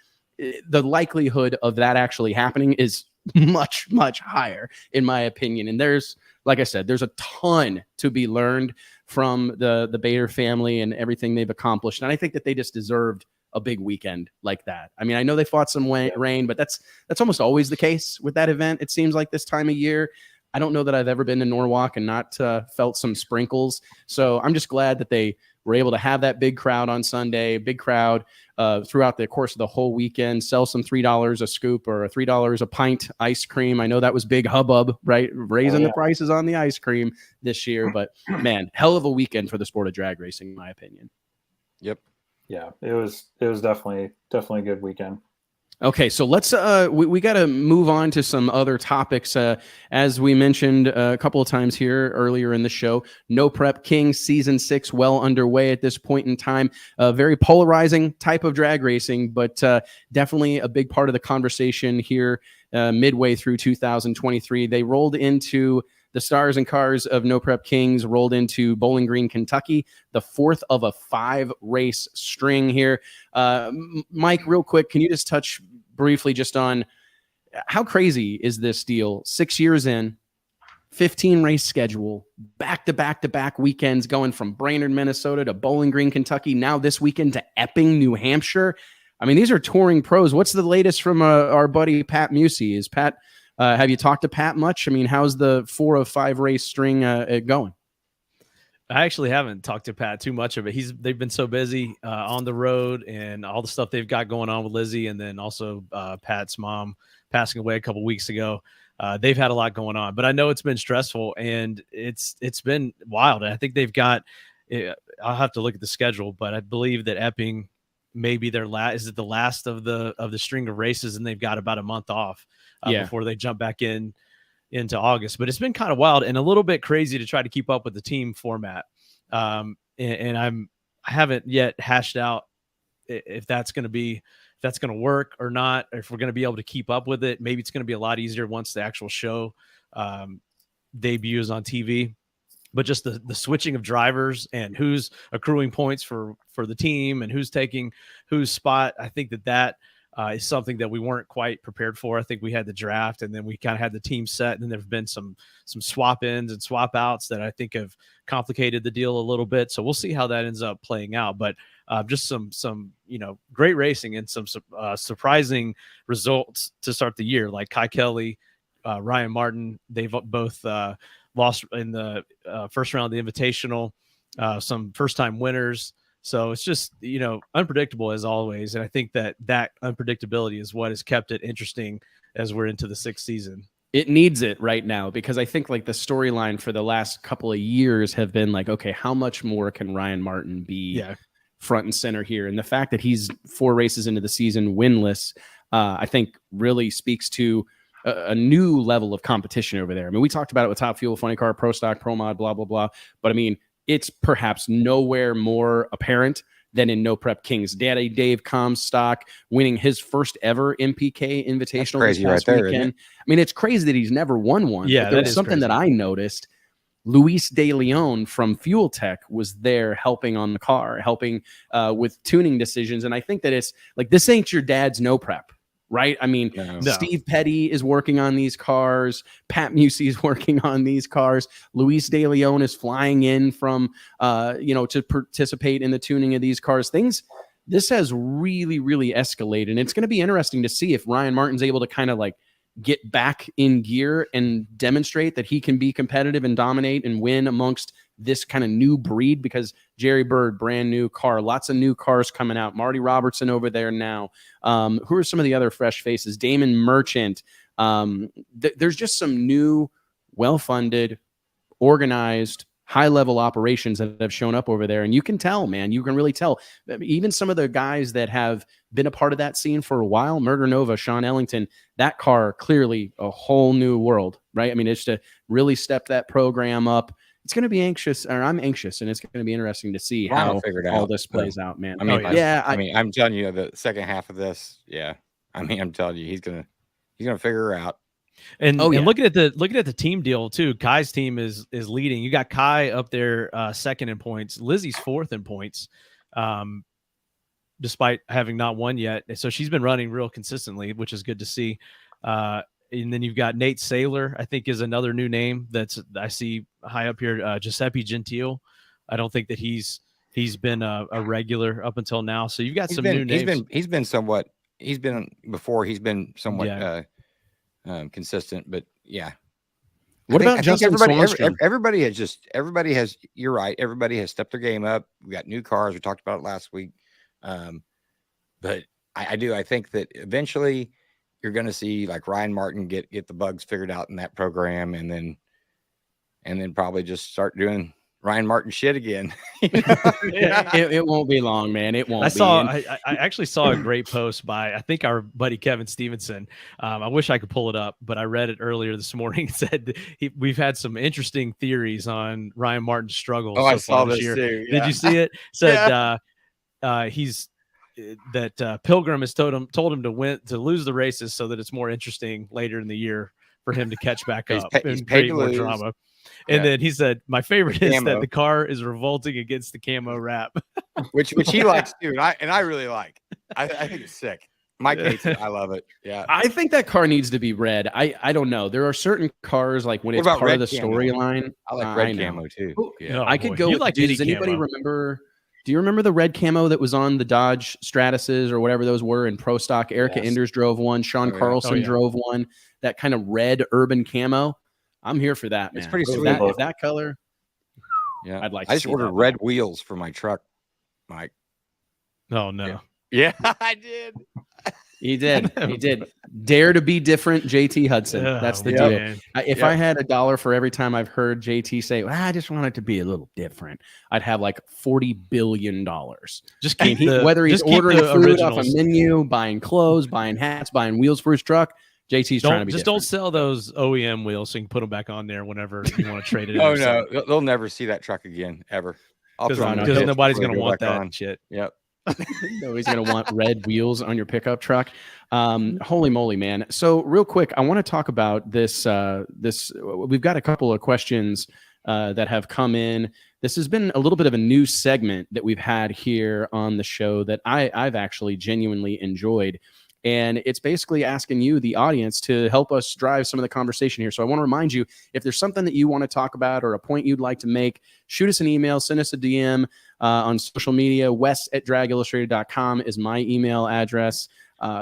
the likelihood of that actually happening is much, much higher, in my opinion. And there's, like I said, there's a ton to be learned from the Bader family and everything they've accomplished. And I think that they just deserved a big weekend like that. I mean, I know they fought some rain, but that's almost always the case with that event. It seems like this time of year. I don't know that I've ever been to Norwalk and not felt some sprinkles. So I'm just glad that they were able to have that big crowd on Sunday, big crowd throughout the course of the whole weekend, sell some $3 a scoop or $3 a pint ice cream. I know that was big hubbub, right? Raising the prices on the ice cream this year, but man, hell of a weekend for the sport of drag racing, in my opinion. Yep. Yeah, it was definitely a good weekend. Okay, so let's we got to move on to some other topics. As we mentioned a couple of times here earlier in the show, No Prep Kings season 6 well underway at this point in time. A very polarizing type of drag racing, but definitely a big part of the conversation here midway through 2023. They rolled into the Stars and Cars of No Prep Kings, rolled into Bowling Green, Kentucky, the 4th of a 5-race string here. Mike, real quick, can you just touch briefly just on how crazy is this deal? 6 years in, 15-race schedule, back-to-back-to-back weekends going from Brainerd, Minnesota to Bowling Green, Kentucky, now this weekend to Epping, New Hampshire. I mean, these are touring pros. What's the latest from our buddy Pat Musey? Is Pat... have you talked to Pat much? I mean, how's the 4 of 5 race string going? I actually haven't talked to Pat too much of it. They've been so busy on the road and all the stuff they've got going on with Lizzie, and then also Pat's mom passing away a couple weeks ago. They've had a lot going on, but I know it's been stressful and it's been wild. And I think they've got. I'll have to look at the schedule, but I believe that Epping may be their last. Is it the last of the string of races, and they've got about a month off. Before they jump back into August. But it's been kind of wild and a little bit crazy to try to keep up with the team format. And I haven't yet hashed out if that's going to work or not, or if we're going to be able to keep up with it. Maybe it's going to be a lot easier once the actual show debuts on TV. But just the switching of drivers and who's accruing points for the team and who's taking whose spot, I think that is something that we weren't quite prepared for. I think we had the draft and then we kind of had the team set, and then there've been some swap ins and swap outs that I think have complicated the deal a little bit. So we'll see how that ends up playing out. But just some great racing and some surprising results to start the year, like Kai Kelly, Ryan Martin. They've both lost in the first round of the Invitational. Some first time winners. So it's just, unpredictable as always. And I think that unpredictability is what has kept it interesting as we're into the 6th season. It needs it right now, because I think like the storyline for the last couple of years have been like, okay, how much more can Ryan Martin be front and center here? And the fact that he's 4 races into the season winless, I think really speaks to a new level of competition over there. I mean, we talked about it with Top Fuel, Funny Car, Pro Stock, Pro Mod, blah, blah, blah. But I mean, it's perhaps nowhere more apparent than in No Prep Kings. Daddy Dave Comstock winning his first ever MPK Invitational this past weekend. I mean, it's crazy that he's never won one. Yeah, there was something crazy that I noticed. Luis De Leon from Fuel Tech was there helping on the car, helping with tuning decisions. And I think that it's like, this ain't your dad's No Prep. Right. I mean, Steve Petty is working on these cars. Pat Musey is working on these cars. Luis De Leon is flying in from, to participate in the tuning of these cars. Things this has really, really escalated. And it's going to be interesting to see if Ryan Martin's able to kind of like get back in gear and demonstrate that he can be competitive and dominate and win amongst this kind of new breed, because Jerry Bird, brand new car, lots of new cars coming out. Marty Robertson over there now. Who are some of the other fresh faces? Damon Merchant. There's just some new, well-funded, organized, high-level operations that have shown up over there. And you can tell, man, you can really tell. Even some of the guys that have been a part of that scene for a while, Murder Nova, Sean Ellington, that car, clearly a whole new world, right? I mean, it's to really step that program up. It's going to be anxious, or I'm anxious, and it's going to be interesting to see how all this plays out, man. I mean, I'm telling you, the second half of this, I mean, I'm telling you, he's gonna figure her out. And looking at the team deal too, Kai's team is leading. You got Kai up there second in points. Lizzie's fourth in points, despite having not won yet. So she's been running real consistently, which is good to see. And then you've got Nate Saylor, I think, is another new name that's I see high up here. Giuseppe Gentile. I don't think that he's been a regular up until now. So you've got new names. He's been somewhat consistent, but yeah. What about Justin Swanstrom? Everybody has, you're right. Everybody has stepped their game up. We got new cars. We talked about it last week. But I think that eventually you're going to see like Ryan Martin get the bugs figured out in that program, and then probably just start doing Ryan Martin shit again. It won't be long, man. It won't. I actually saw a great post by, I think, our buddy Kevin Stevenson. I wish I could pull it up, but I read it earlier this morning. It said we've had some interesting theories on Ryan Martin's struggles. I saw this year. Too. Yeah. Did you see it? Said Pilgrim has told him to lose the races so that it's more interesting later in the year for him to catch back up and create more drama. And then he said, my favorite is that the car is revolting against the camo wrap, which he likes too. And I really like. I think it's sick. Mike hates it. I love it. Yeah. I think that car needs to be red. I don't know. There are certain cars, like when it's part of the storyline. I like red camo too. Yeah. I could go. Does anybody remember? Do you remember the red camo that was on the Dodge Stratuses or whatever those were in Pro Stock? Erica Enders drove one. Sean Carlson drove one. That kind of red urban camo. I'm here for that, man. It's pretty sweet. If that color, yeah, I'd like. I just ordered red wheels for my truck, Mike. Oh no! Yeah, I did. He did. He did. Dare to be different, JT Hudson. That's the deal. If I had $1 for every time I've heard JT say, I just want it to be a little different, I'd have like $40 billion. Just keep whether he's ordering food off a menu, buying clothes, buying hats, buying wheels for his truck. JT's trying to be just different. Don't sell those OEM wheels so you can put them back on there whenever you want to trade it in. Oh no, they'll never see that truck again ever. Because nobody's going to want that shit. Yep. Nobody's going to want red wheels on your pickup truck. Holy moly, man. So real quick, I want to talk about this. We've got a couple of questions that have come in. This has been a little bit of a new segment that we've had here on the show that I've actually genuinely enjoyed. And it's basically asking you, the audience, to help us drive some of the conversation here. So I want to remind you, if there's something that you want to talk about or a point you'd like to make, shoot us an email, send us a DM on social media. Wes@dragillustrated.com is my email address.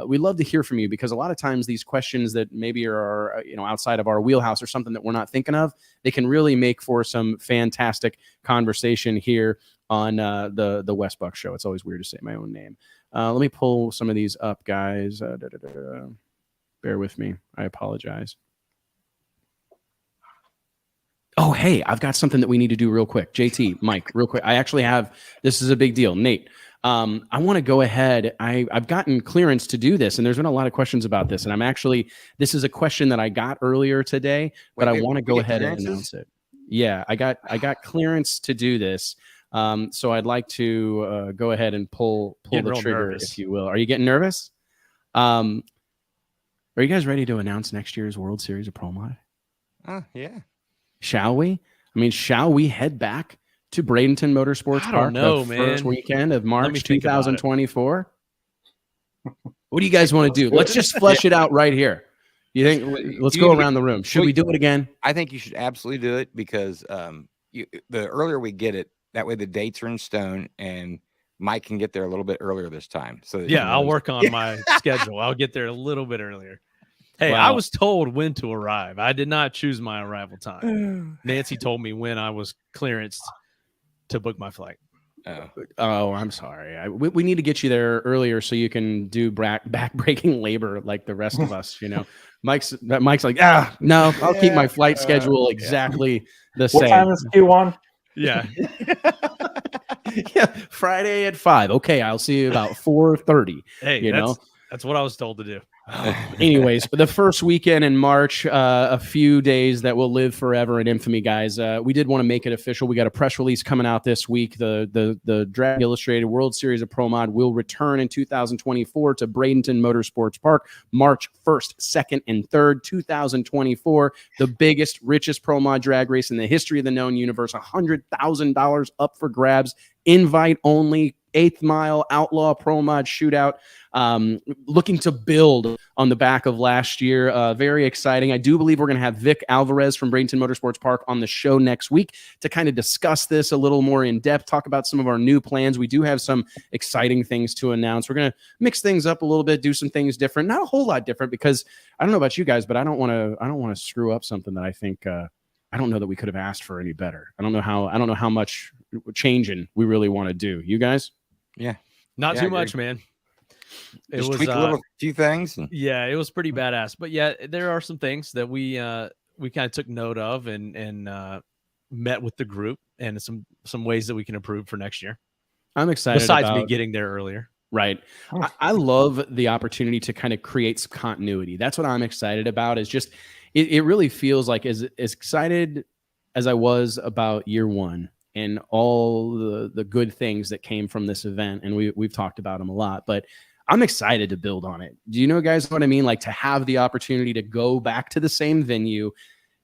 We love to hear from you, because a lot of times these questions that maybe are outside of our wheelhouse or something that we're not thinking of, they can really make for some fantastic conversation here on the Wes Buck Show. It's always weird to say my own name. Let me pull some of these up, guys. Bear with me. I apologize. Oh, hey, I've got something that we need to do real quick. JT, Mike, real quick. I actually have, this is a big deal. Nate, I want to go ahead. I've gotten clearance to do this, and there's been a lot of questions about this. And this is a question that I got earlier today, but I want to go ahead and announce it. Yeah, I got clearance to do this. So I'd like to go ahead and pull the trigger, if you will. Are you getting nervous? Are you guys ready to announce next year's World Series of Pro Mod? Yeah. Shall we? I mean, shall we head back to Bradenton Motorsports Park the first weekend of March 2024? What do you guys want to do? Let's just flesh it out right here. You think? Let's go around the room. Should we do it again? I think you should absolutely do it, because the earlier we get it, that way the dates are in stone, and Mike can get there a little bit earlier this time. So that yeah, I'll work on my schedule. I'll get there a little bit earlier. Hey, Wow. I was told when to arrive. I did not choose my arrival time. Nancy told me when I was clearanced to book my flight. Oh, I'm sorry. We need to get you there earlier so you can do back-breaking labor like the rest of us. You know, Mike's like, no, I'll keep my flight schedule exactly the same. What time is Q1? Yeah. Yeah, Friday at 5. Okay, I'll see you about 4:30. Hey, that's what I was told to do. Anyways, the first weekend in March, a few days that will live forever in infamy, guys. We did want to make it official. We got a press release coming out this week. The Dragon Illustrated World Series of Pro Mod will return in 2024 to Bradenton Motorsports Park, March 1st, 2nd, and 3rd, 2024. The biggest, richest pro mod drag race in the history of the known universe. $100,000 up for grabs. Invite only. 8th Mile Outlaw Pro Mod Shootout. Looking to build on the back of last year. Very exciting. I do believe we're going to have Vic Alvarez from Bradenton Motorsports Park on the show next week to kind of discuss this a little more in depth, talk about some of our new plans. We do have some exciting things to announce. We're going to mix things up a little bit, do some things different, not a whole lot different, because I don't know about you guys, but I don't want to screw up something that I think, I don't know that we could have asked for any better. I don't know how much changing we really want to do. You guys? Yeah. Not too much, man. Just tweak a few things. Yeah, it was pretty badass. But yeah, there are some things that we kind of took note of and met with the group, and some ways that we can improve for next year. I'm excited. Besides me getting there earlier. Right. I love the opportunity to kind of create some continuity. That's what I'm excited about, is just it really feels like as excited as I was about year one and all the good things that came from this event, and we've talked about them a lot, but I'm excited to build on it. Do you know, guys, what I mean? Like, to have the opportunity to go back to the same venue. I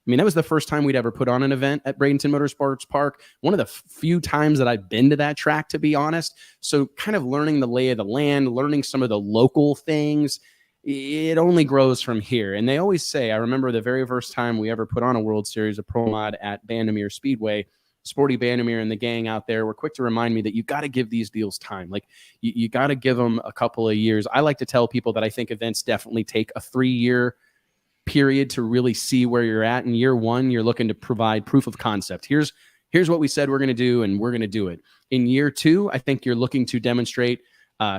mean, that was the first time we'd ever put on an event at Bradenton Motorsports Park. One of the few times that I've been to that track, to be honest. So kind of learning the lay of the land, learning some of the local things, it only grows from here. And they always say, I remember the very first time we ever put on a World Series of Pro Mod at Bandamere Speedway, Sporty Bandamere and the gang out there were quick to remind me that you got to give these deals time. Like, you got to give them a couple of years. I like to tell people that I think events definitely take a 3-year period to really see where you're at. In year one, you're looking to provide proof of concept. Here's what we said we're going to do, and we're going to do it. In year two, I think you're looking to demonstrate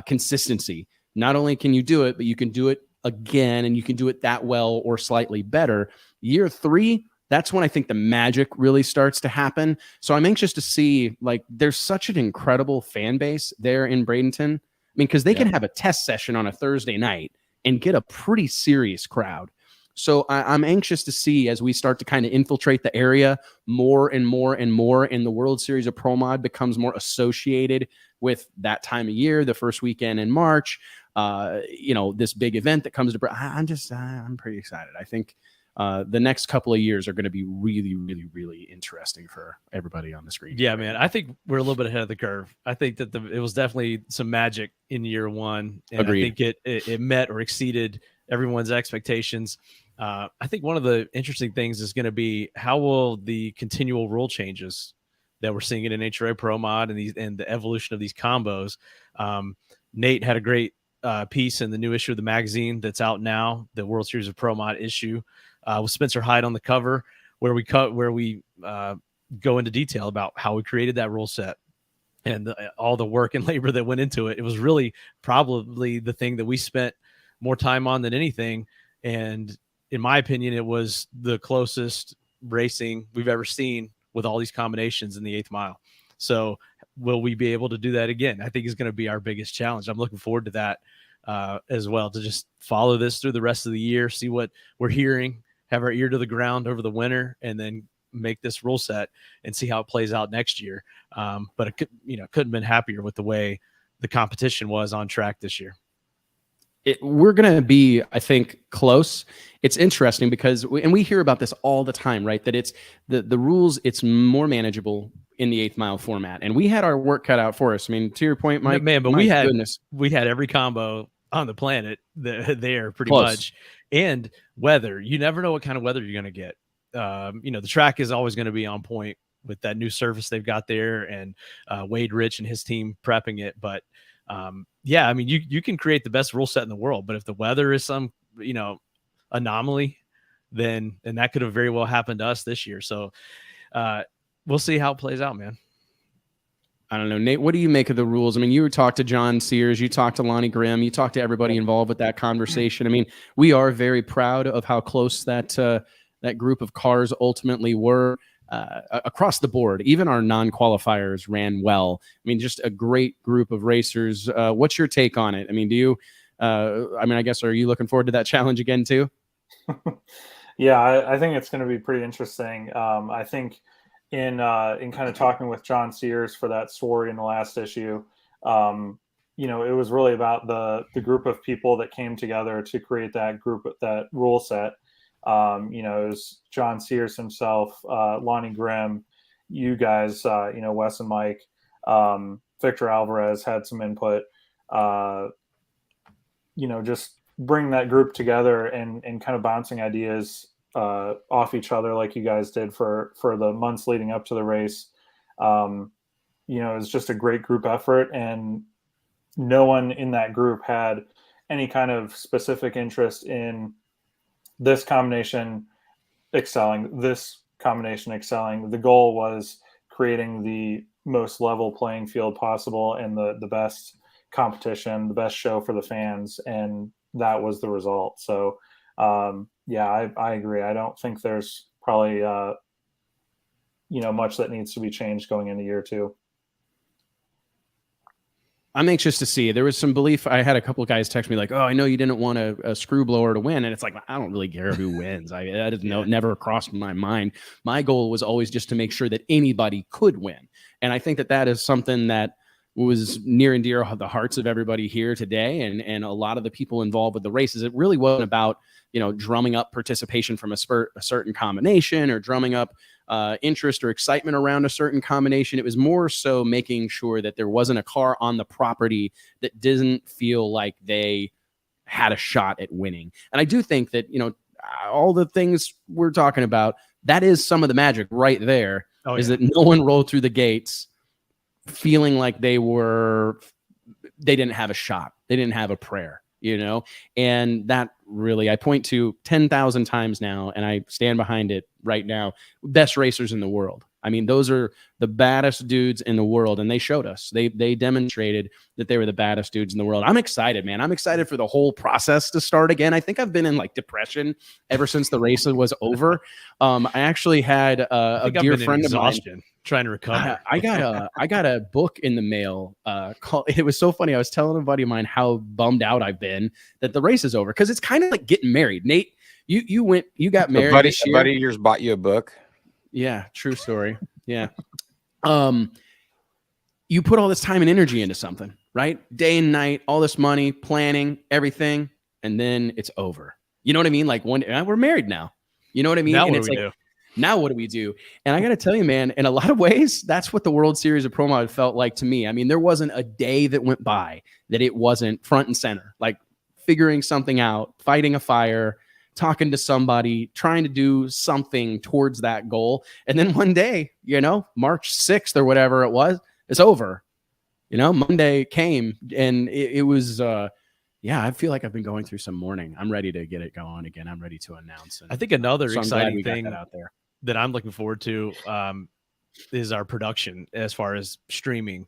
consistency. Not only can you do it, but you can do it again, and you can do it that well or slightly better. Year three, that's when I think the magic really starts to happen. So I'm anxious to see, like, there's such an incredible fan base there in Bradenton. I mean, because they can have a test session on a Thursday night and get a pretty serious crowd. So I'm anxious to see, as we start to kind of infiltrate the area more and more and more, and the World Series of Pro Mod becomes more associated with that time of year, the first weekend in March, this big event that comes to, I'm pretty excited. I think the next couple of years are going to be really, really, really interesting for everybody on the screen. Yeah, man. I think we're a little bit ahead of the curve. I think that it was definitely some magic in year one. And Agreed. I think it met or exceeded everyone's expectations. I think one of the interesting things is going to be, how will the continual rule changes that we're seeing in NHRA Pro Mod and the evolution of these combos. Nate had a great piece in the new issue of the magazine that's out now, the World Series of Pro Mod issue, with Spencer Hyde on the cover, where we go into detail about how we created that rule set and all the work and labor that went into it. It was really probably the thing that we spent more time on than anything. And in my opinion, it was the closest racing we've ever seen with all these combinations in the 8th mile. So will we be able to do that again? I think is going to be our biggest challenge. I'm looking forward to that as well, to just follow this through the rest of the year, see what we're hearing, have our ear to the ground over the winter, and then make this rule set and see how it plays out next year. But it could, couldn't have been happier with the way the competition was on track this year. We're going to be, I think, close. It's interesting because, and we hear about this all the time, right? That it's the rules, it's more manageable in the 8th mile format. And we had our work cut out for us. I mean, to your point, Mike, man, but we had every combo on the planet there pretty Close. much. And weather, you never know what kind of weather you're going to get. The track is always going to be on point with that new surface they've got there, and Wade Rich and his team prepping it. But yeah, I mean, you can create the best rule set in the world, but if the weather is some, anomaly, then that could have very well happened to us this year. So we'll see how it plays out, man. I don't know, Nate, what do you make of the rules? I mean, you talked to John Sears, you talked to Lonnie Grimm, you talked to everybody involved with that conversation. I mean, we are very proud of how close that group of cars ultimately were across the board. Even our non-qualifiers ran well. I mean, just a great group of racers. What's your take on it? I mean, I guess, are you looking forward to that challenge again too? Yeah, I think it's going to be pretty interesting. I think in kind of talking with John Sears for that story in the last issue, it was really about the group of people that came together to create that rule set. It was John Sears himself, Lonnie Grimm, you guys, Wes and Mike, Victor Alvarez had some input, just bring that group together and kind of bouncing ideas off each other like you guys did for the months leading up to the race. It was just a great group effort, and no one in that group had any kind of specific interest in this combination excelling. The goal was creating the most level playing field possible and the best competition, the best show for the fans, and that was the result. So I agree. I don't think there's probably much that needs to be changed going into year 2. I'm anxious to see. There was some belief. I had a couple of guys text me like, "Oh, I know you didn't want a screw blower to win," and it's like, I don't really care who wins. That is never crossed my mind. My goal was always just to make sure that anybody could win, and I think that is something that was near and dear to the hearts of everybody here today, and a lot of the people involved with the races. It really wasn't about drumming up participation from a certain combination, or drumming up interest or excitement around a certain combination. It was more so making sure that there wasn't a car on the property that didn't feel like they had a shot at winning. And I do think that, all the things we're talking about, that is some of the magic right there. Is that no one rolled through the gates feeling like they didn't have a shot. They didn't have a prayer, and that really, I point to 10,000 times now, and I stand behind it right now. Best racers in the world. I mean, those are the baddest dudes in the world, and they showed us. They demonstrated that they were the baddest dudes in the world. I'm excited, man. I'm excited for the whole process to start again. I think I've been in depression ever since the race was over. I actually had a dear friend of mine trying to recover. I got a book in the mail. It was so funny. I was telling a buddy of mine how bummed out I've been that the race is over, because it's kind of like getting married. Nate, you got married this year. A buddy of yours bought you a book. Yeah, true story. Yeah. You put all this time and energy into something, right? Day and night, all this money, planning, everything, and then it's over. You know what I mean? Like we're married now. You know what I mean? Now and what it's do we do? Now what do we do? And I got to tell you, man, in a lot of ways, that's what the World Series of Pro Mod felt like to me. I mean, there wasn't a day that went by that it wasn't front and center, like figuring something out, fighting a fire, talking to somebody, trying to do something towards that goal. And then one day, March 6th or whatever it was, it's over. Monday came, and it was, I feel like I've been going through some mourning. I'm ready to get it going again. I'm ready to announce. I think another exciting thing out there that I'm looking forward to is our production as far as streaming,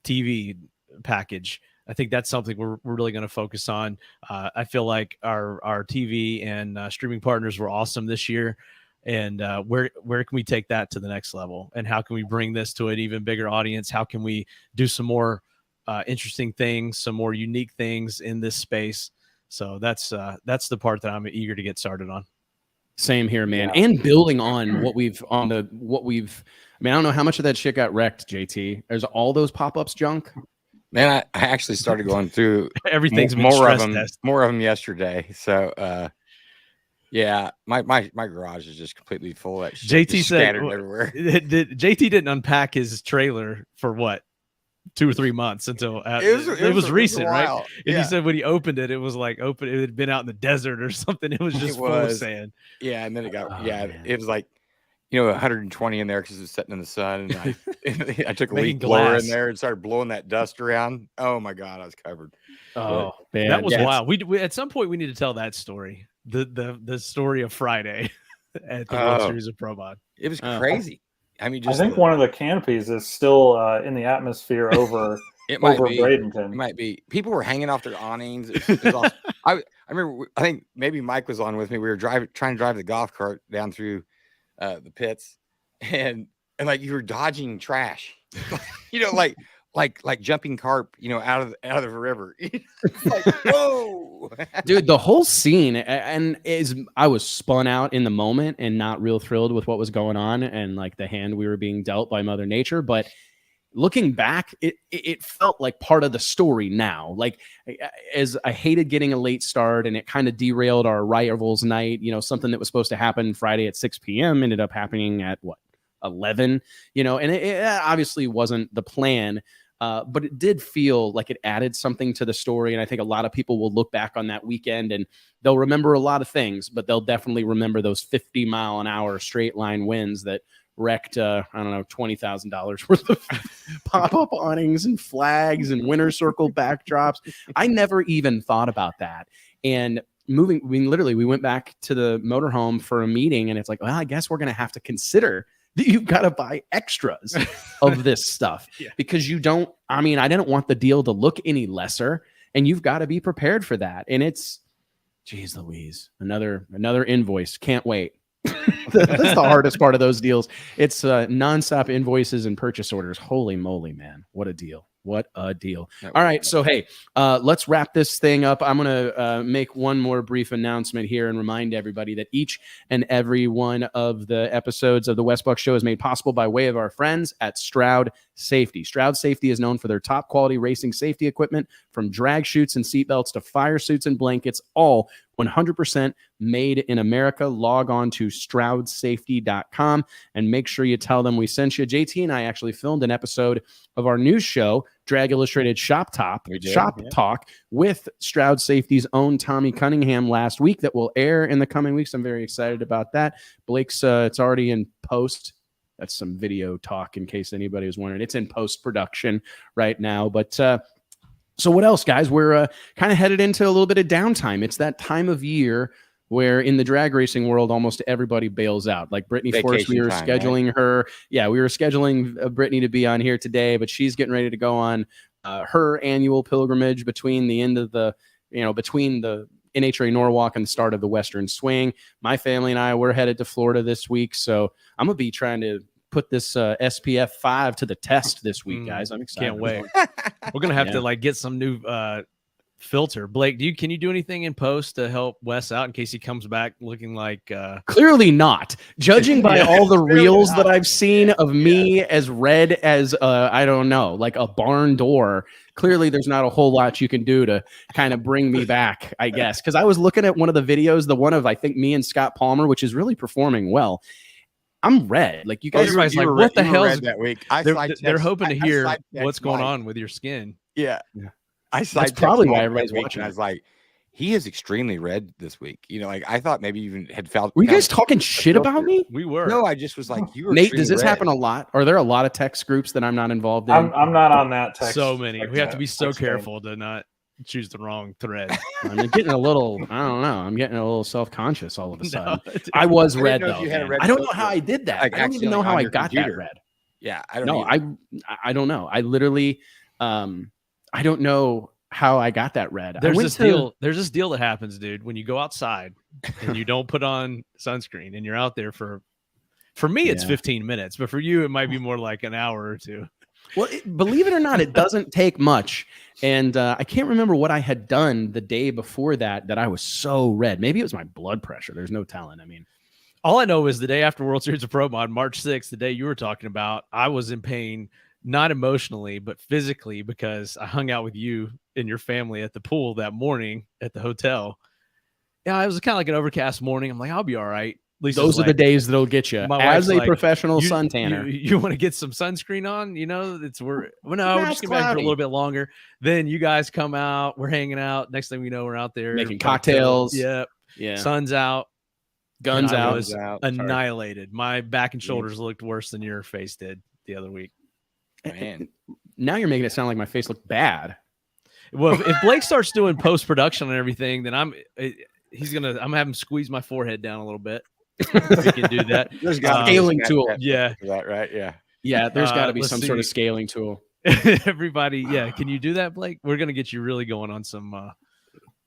TV package. I think that's something we're really going to focus on. I feel like our TV and streaming partners were awesome this year. And where can we take that to the next level? And how can we bring this to an even bigger audience? How can we do some more interesting things, some more unique things in this space? So that's the part that I'm eager to get started on. Same here, man. Yeah. And building on what we've, I mean, I don't know how much of that shit got wrecked, JT. There's all those pop-ups junk. Man, I actually started going through everything's more of them yesterday. So, yeah, my garage is just completely full of that shit. JT said scattered everywhere. JT didn't unpack his trailer for what, 2 or 3 months until it was recent, right? And he said when he opened it, it was like it had been out in the desert or something. It was just full of sand. Yeah, and then it got it was like 120 in there because it's sitting in the sun. And I took a Making leaf blower in glass. there and started blowing that dust around. Oh my God, I was covered. Oh, man. That was Yeah, wild. We at some point we need to tell that story. The story of Friday at the World Series of Pro Mod. It was crazy. I mean, I think one of the canopies is still in the atmosphere over Bradenton. It might be. People were hanging off their awnings. It was awesome. I remember. I think maybe Mike was on with me. We were trying to drive the golf cart down through the pits, and like you were dodging trash, like jumping carp, out of the river. It's like, whoa, dude, the whole scene I was spun out in the moment and not real thrilled with what was going on and like the hand we were being dealt by Mother Nature. But looking back, it felt like part of the story now. Like, as I hated getting a late start and it kind of derailed our rivals night, something that was supposed to happen Friday at 6 p.m. ended up happening at 11, and it obviously wasn't the plan. But it did feel like it added something to the story. And I think a lot of people will look back on that weekend and they'll remember a lot of things, but they'll definitely remember those 50-mile-an-hour straight line winds that wrecked, $20,000 worth of pop-up awnings and flags and winter circle backdrops. I never even thought about that. And we went back to the motorhome for a meeting and it's like, well, I guess we're going to have to consider you've got to buy extras of this stuff because I didn't want the deal to look any lesser and you've got to be prepared for that. And it's, geez Louise, another invoice. Can't wait. That's the hardest part of those deals. It's nonstop invoices and purchase orders. Holy moly, man. What a deal. What a deal. All right. So, hey, let's wrap this thing up. I'm going to make one more brief announcement here and remind everybody that each and every one of the episodes of the Wes Buck Show is made possible by way of our friends at Stroud Safety. Stroud Safety is known for their top quality racing safety equipment, from drag chutes and seatbelts to fire suits and blankets, all 100% made in America. Log on to StroudSafety.com and make sure you tell them we sent you. JT and I actually filmed an episode of our news show, Drag Illustrated Shop Talk, with Stroud Safety's own Tommy Cunningham last week that will air in the coming weeks. I'm very excited about that. Blake's, it's already in post. That's some video talk in case anybody was wondering. It's in post-production right now, but so what else, guys? We're kind of headed into a little bit of downtime. It's that time of year where in the drag racing world, almost everybody bails out. Like Brittany Force, we were scheduling her. Yeah, we were scheduling Brittany to be on here today, but she's getting ready to go on her annual pilgrimage between the end of the, between the NHRA Norwalk and the start of the Western Swing. My family and I, we're headed to Florida this week. So I'm going to be trying to put this SPF 5 to the test this week, guys. I'm excited. Can't wait. We're gonna have to get some new filter. Blake, can you do anything in post to help Wes out in case he comes back looking like Clearly not. Judging by all the reels that I've seen of me as red as I don't know, like a barn door. Clearly there's not a whole lot you can do to kind of bring me back, I guess. Because I was looking at one of the videos, the one of I think me and Scott Palmer, which is really performing well. I'm red. Like you guys, everybody's like, what the hell is that week? They're hoping to hear what's going on with your skin. Yeah. That's probably why everybody's watching. I was like, he is extremely red this week. Like I thought maybe even had felt. Were you guys talking shit about me? We were. No, I just was like, you were. Nate, does this happen a lot? Are there a lot of text groups that I'm not involved in? I'm not on that text. So many. We have to be so careful to not choose the wrong thread. I'm getting a little, I don't know. I'm getting a little self-conscious all of a sudden. I was red though. I don't know how I did that. I don't even know how I got that red. Yeah, I don't know. I don't know. I literally, I don't know how I got that red. There's this deal that happens, dude, when you go outside and you don't put on sunscreen and you're out there for me, it's 15 minutes, but for you, it might be more like an hour or two. Well, believe it or not, it doesn't take much. And I can't remember what I had done the day before that I was so red. Maybe it was my blood pressure. There's no telling. I mean, all I know is the day after World Series of Pro Mod, March 6th, the day you were talking about, I was in pain, not emotionally, but physically, because I hung out with you and your family at the pool that morning at the hotel. Yeah, it was kind of like an overcast morning. I'm like, I'll be all right. At least those are the days that'll get you. As a professional sun tanner, you want to get some sunscreen on. We're just gonna be back for a little bit longer. Then you guys come out. We're hanging out. Next thing we know, we're out there making cocktails. Yep. Yeah. Sun's out. Guns I out. was annihilated. My back and shoulders looked worse than your face did the other week. Man. Now you're making it sound like my face looked bad. Well, if Blake starts doing post-production and everything, then I'm having him squeeze my forehead down a little bit. If he can do that. There's got a scaling tool. Yeah. That, right? Yeah. Yeah, there's got to be let's some sort of scaling tool. Everybody, can you do that, Blake? We're gonna get you really going on some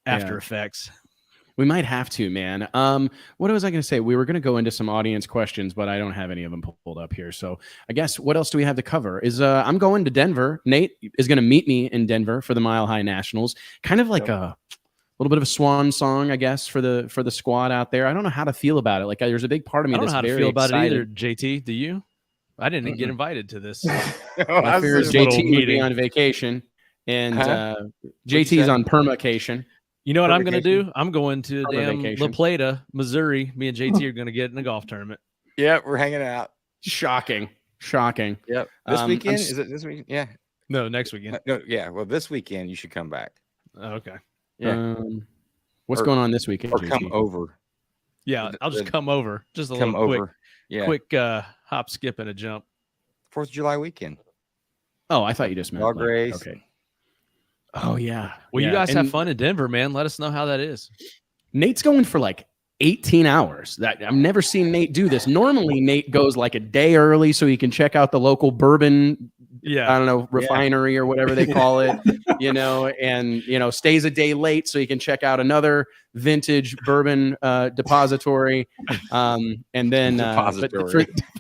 After Effects. We might have to, man. What was I going to say? We were going to go into some audience questions, but I don't have any of them pulled up here. So I guess what else do we have to cover? I'm going to Denver. Nate is going to meet me in Denver for the Mile High Nationals. Kind of like a little bit of a swan song, I guess, for the squad out there. I don't know how to feel about it. Like there's a big part of me I don't that's know how to very feel about excited. it either. JT, do you? I didn't get invited to this. I figured JT would be on vacation, and JT's on permacation. You know what I'm going to do? I'm going to damn La Plata, Missouri. Me and JT are going to get in a golf tournament. Yeah, we're hanging out. Shocking. Yep. This weekend? Is it this weekend? Yeah. No, next weekend. No, yeah. Well, this weekend you should come back. Okay. Yeah. What's going on this weekend? Or come over. Yeah, I'll just come over. Just a little quick hop, skip, and a jump. 4th of July weekend. Oh, I thought you just meant dog race. Okay. Oh yeah. Well, you guys have fun in Denver, man. Let us know how that is. Nate's going for like 18 hours. I've never seen Nate do this. Normally, Nate goes like a day early so he can check out the local bourbon. I don't know, refinery or whatever they call it. And stays a day late so he can check out another vintage bourbon depository. And then but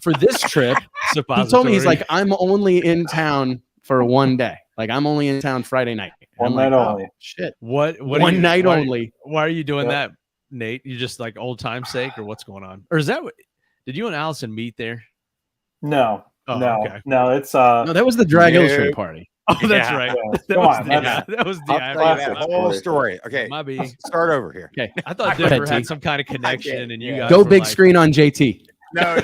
for this trip, he told me, he's like, I'm only in town for one day. Like I'm only in town Friday night. One night only. Shit. What one night only. Why are you doing that, Nate? You just like old time's sake, or what's going on? Or is that did you and Allison meet there? No. Oh, no. Okay. No, it's no, that was the Drag Illustrated party. Oh, that's right. Yeah. That was the I'll tell you that whole story. Okay. Start over here. Okay. I thought Denver had some kind of connection, and you guys go big screen on JT. No,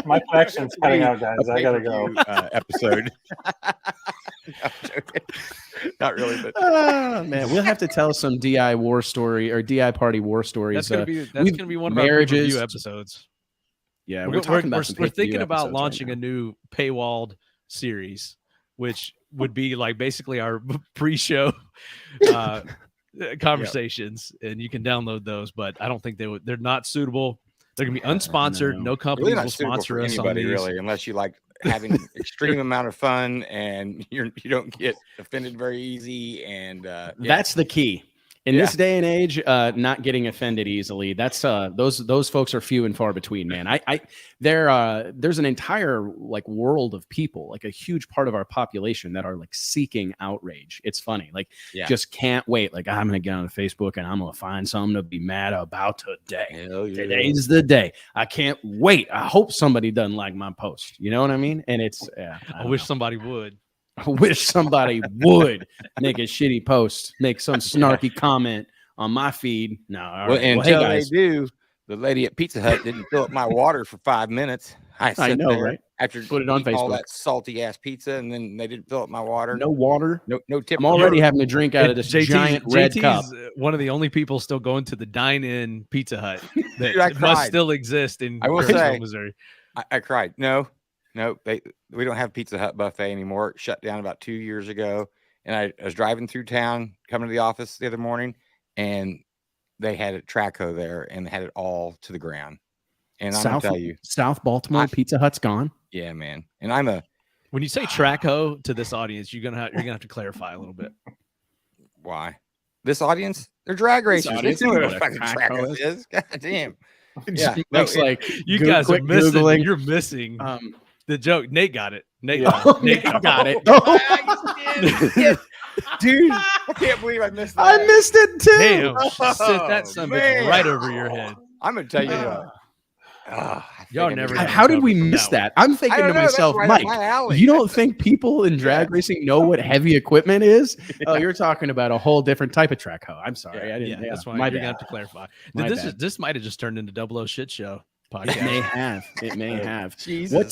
my connection's cutting out, guys. I gotta go. Episode. Not really, but man, we'll have to tell some DI war story or DI party war stories. That's gonna be one of our review episodes. Yeah, we're thinking about launching a new paywalled series, which would be like basically our pre-show conversations, and you can download those. But I don't think they're not suitable. They're gonna be unsponsored. No companies will sponsor us on these, really, unless you like having extreme amount of fun and you don't get offended very easy. And that's the key. In this day and age, not getting offended easily. That's those folks are few and far between, man. There's an entire like world of people, like a huge part of our population that are like seeking outrage. It's funny, like just can't wait. Like I'm gonna get on Facebook and I'm gonna find something to be mad about today. Today's the day. I can't wait. I hope somebody doesn't like my post. You know what I mean? And it's I wish somebody would. I wish somebody would make a shitty post, make some snarky comment on my feed. No, until they do, the lady at Pizza Hut didn't fill up my water for 5 minutes. I know, right? After put it on Facebook, all that salty ass pizza, and then they didn't fill up my water. No water, no tip. I'm already having to drink out of this giant red cup. One of the only people still going to the dine-in Pizza Hut that must still exist in Missouri. I cried. No, we don't have Pizza Hut buffet anymore. It shut down about 2 years ago. And I was driving through town, coming to the office the other morning, and they had a Traco there and had it all to the ground. And I'm gonna tell you, South Baltimore Pizza Hut's gone. Yeah, man. And when you say Traco to this audience, you're gonna have to clarify a little bit. Why? This audience, they're drag racers. They know what a fucking Traco is. God damn. Yeah, looks like you guys are missing. Googling. You're missing. The joke. Nate got it. Nate got it. Dude, I can't believe I missed that. I missed it too. Damn, sit that son right over your head. I'm gonna tell you. Y'all never. How did we miss that? I'm thinking to myself, Mike, you don't think people in drag racing know what heavy equipment is? Oh, you're talking about a whole different type of track hoe. I'm sorry, I didn't. That's why you're gonna have to clarify. This might have just turned into Double O Shit Show. Podcast. It may have. Jesus. What?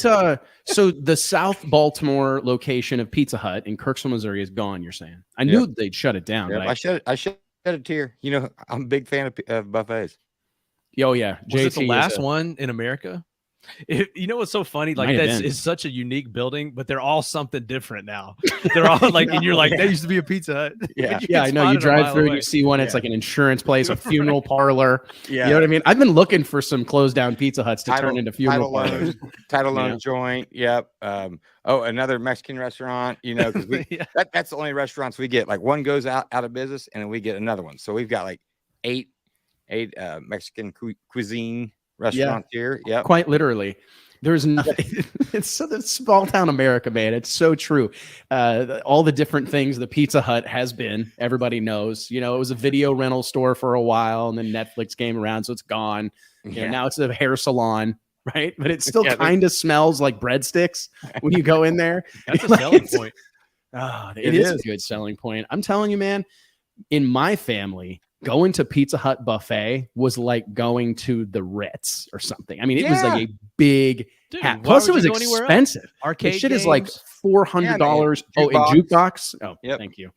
So the South Baltimore location of Pizza Hut in Kirksville, Missouri, is gone. You're saying? I knew they'd shut it down. But I shut it here. You know, I'm a big fan of buffets. Oh yeah, Was it the JT last one in America? You know what's so funny? Like that's is such a unique building, but they're all something different now. They're all like, and you're like, that used to be a Pizza Hut. Yeah, I know. You drive through and you see one. It's like an insurance place, a funeral parlor. Yeah, you know what I mean. I've been looking for some closed down Pizza Huts to turn into funeral parlors. Title loan joint. Yep. Oh, another Mexican restaurant. You know, because that's the only restaurants we get. Like one goes out of business, and then we get another one. So we've got like eight Mexican cuisine restaurants here. Yeah, quite literally. There's nothing. It's small town America, man. It's so true. All the different things the Pizza Hut has been, everybody knows. You know, it was a video rental store for a while, and then Netflix came around, so it's gone. You know, now it's a hair salon, right? But it still kind of smells like breadsticks when you go in there. That's a selling point. It is a good selling point. I'm telling you, man. In my family, going to Pizza Hut buffet was like going to the Ritz or something. I mean, it was like a big plus it was expensive. Arcade shit games? is like $400. In jukebox. Oh, yep. Thank you.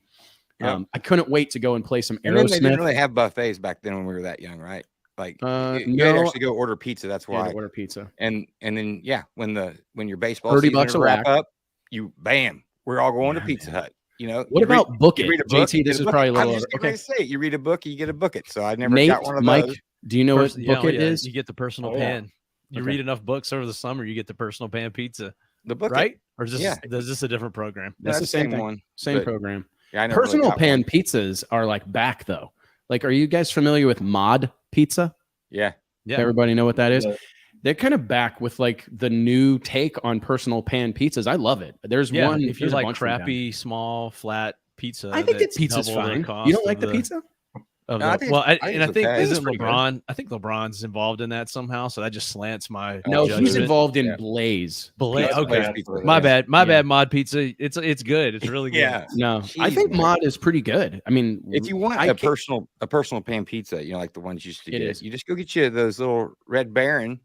Yep. I couldn't wait to go and play some And then they didn't Aerosmith. really have buffets back then when we were that young, right? Like you had to no. actually go order pizza. That's why order pizza. And then when your baseball $30 season a wrap whack. up, we're all going to Pizza Hut. You know, what about book it? JT, this is probably a little. Okay, say you read a book, you get a book it. So I never Nate, got one of Mike, those. do you know what book it is? You get the personal pan. You read enough books over the summer, you get the personal pan pizza. The book, right? Or is this a different program? That's the same one. Same program. Yeah, I never personal pan pizzas are like back though. Like, are you guys familiar with Mod Pizza? Yeah. Everybody know what that is? Yeah. They're kind of back with like the new take on personal pan pizzas. I love it. There's one. If you like crappy, small, flat pizza, I think the pizza's fine. You don't like the pizza? I think isn't LeBron? I think LeBron's involved in that somehow, so that just slants my. No, judgment. he's involved in Blaze. Okay, my bad. Mod Pizza. It's good. It's really good. Yeah. No, I think Mod is pretty good. I mean, if you want a personal pan pizza, you know, like the ones you used to get, you just go get you those little Red Baron.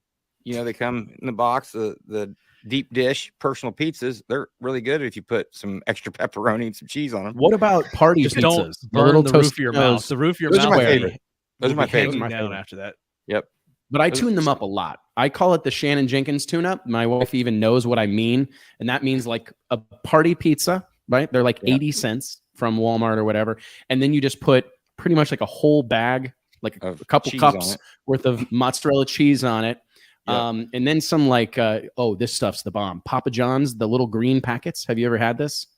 You know, they come in the box. The deep dish personal pizzas, they're really good if you put some extra pepperoni and some cheese on them. What about party Just pizzas? Don't burn the roof of your mouth. The roof of your mouth. Those are my favorite. Those are my favorite. Down after that. Yep. But I tune them up a lot. I call it the Shannon Jenkins tune-up. My wife even knows what I mean, and that means like a party pizza, right? They're like 80 cents from Walmart or whatever, and then you just put pretty much like a whole bag, like a couple cups worth of mozzarella cheese on it. And then some like, this stuff's the bomb. Papa John's, the little green packets. Have you ever had this?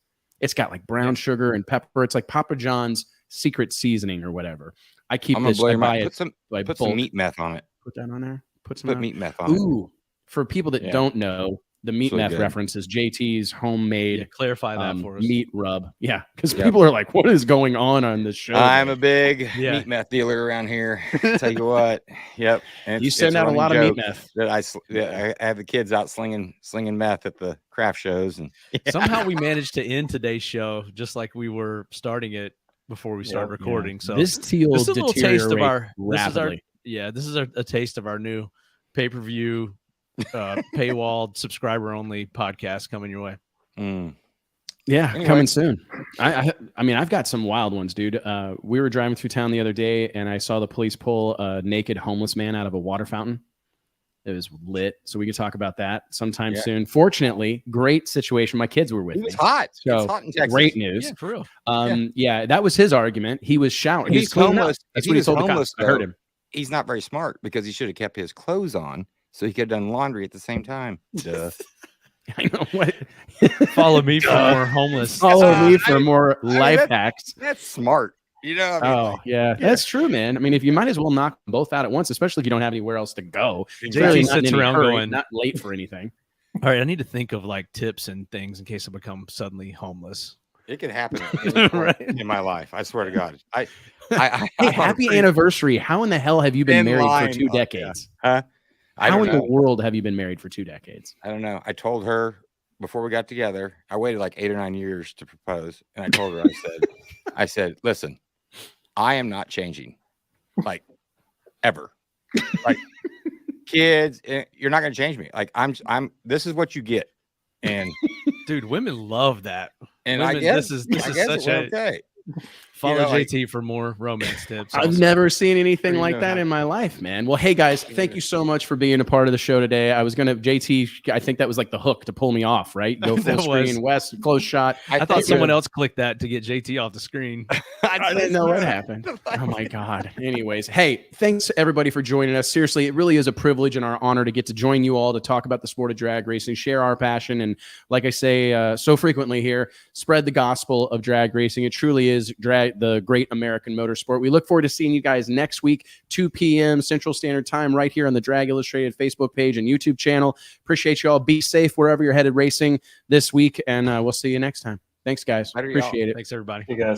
It's got like brown sugar and pepper. It's like Papa John's secret seasoning or whatever. I keep this. I buy it. Put some meat meth on it. Put that on there. Put meat meth on it. Ooh, for people that don't know, the meat meth reference is JT's homemade. Clarify that for us. Meat rub. Yeah, because people are like, "What is going on this show?" I'm a big meat meth dealer around here. Tell you what. Yep. And you send out a lot of meat meth. That I have the kids out slinging meth at the craft shows, and somehow we managed to end today's show just like we were starting it before we started recording. So this is a little taste of our. This is a taste of our new pay-per-view paywall subscriber only podcast coming your way. Coming soon. I mean, I've got some wild ones, dude. We were driving through town the other day and I saw the police pull a naked homeless man out of a water fountain. It was lit, so we could talk about that sometime soon. Fortunately, great situation. My kids were with me. It was hot. So it's hot in Texas. Great news. Yeah, for real. That was his argument. He was showering. He's homeless. That's what he told the cops. I heard him. He's not very smart because he should have kept his clothes on so he could have done laundry at the same time. Duh. I know what. Follow me for more homeless. Follow me for more life hacks. That's smart. You know. That's true, man. I mean, if you might as well knock them both out at once, especially if you don't have anywhere else to go. Exactly. Sits around going, not late for anything. All right, I need to think of like tips and things in case I become suddenly homeless. It could happen in my life. I swear to God. Hey, happy anniversary. How in the hell have you been married for 2 decades? How in the world have you been married for 2 decades? I don't know. I told her before we got together, I waited like 8 or 9 years to propose. And I told her, I said, listen, I am not changing, like, ever. Like, kids, you're not going to change me. Like, this is what you get. And dude, women love that. And women, I guess this is such a okay. Follow JT for more romance tips. I've also. never seen anything like that in my life, man. Well, hey guys, thank you so much for being a part of the show today. I was gonna JT. I think that was like the hook to pull me off, right? Go full screen, West, close shot. I thought someone else clicked that to get JT off the screen. I didn't know what happened. Oh my God. Anyways, hey, thanks everybody for joining us. Seriously, it really is a privilege and our honor to get to join you all to talk about the sport of drag racing, share our passion, and like I say so frequently here, spread the gospel of drag racing. It truly is the great American motorsport. We look forward to seeing you guys next week, 2 p.m. Central Standard Time, right here on the Drag Illustrated Facebook page and YouTube channel. Appreciate you all. Be safe wherever you're headed racing this week, and we'll see you next time. Thanks, guys. Appreciate it. Thanks, everybody. Hey, guys.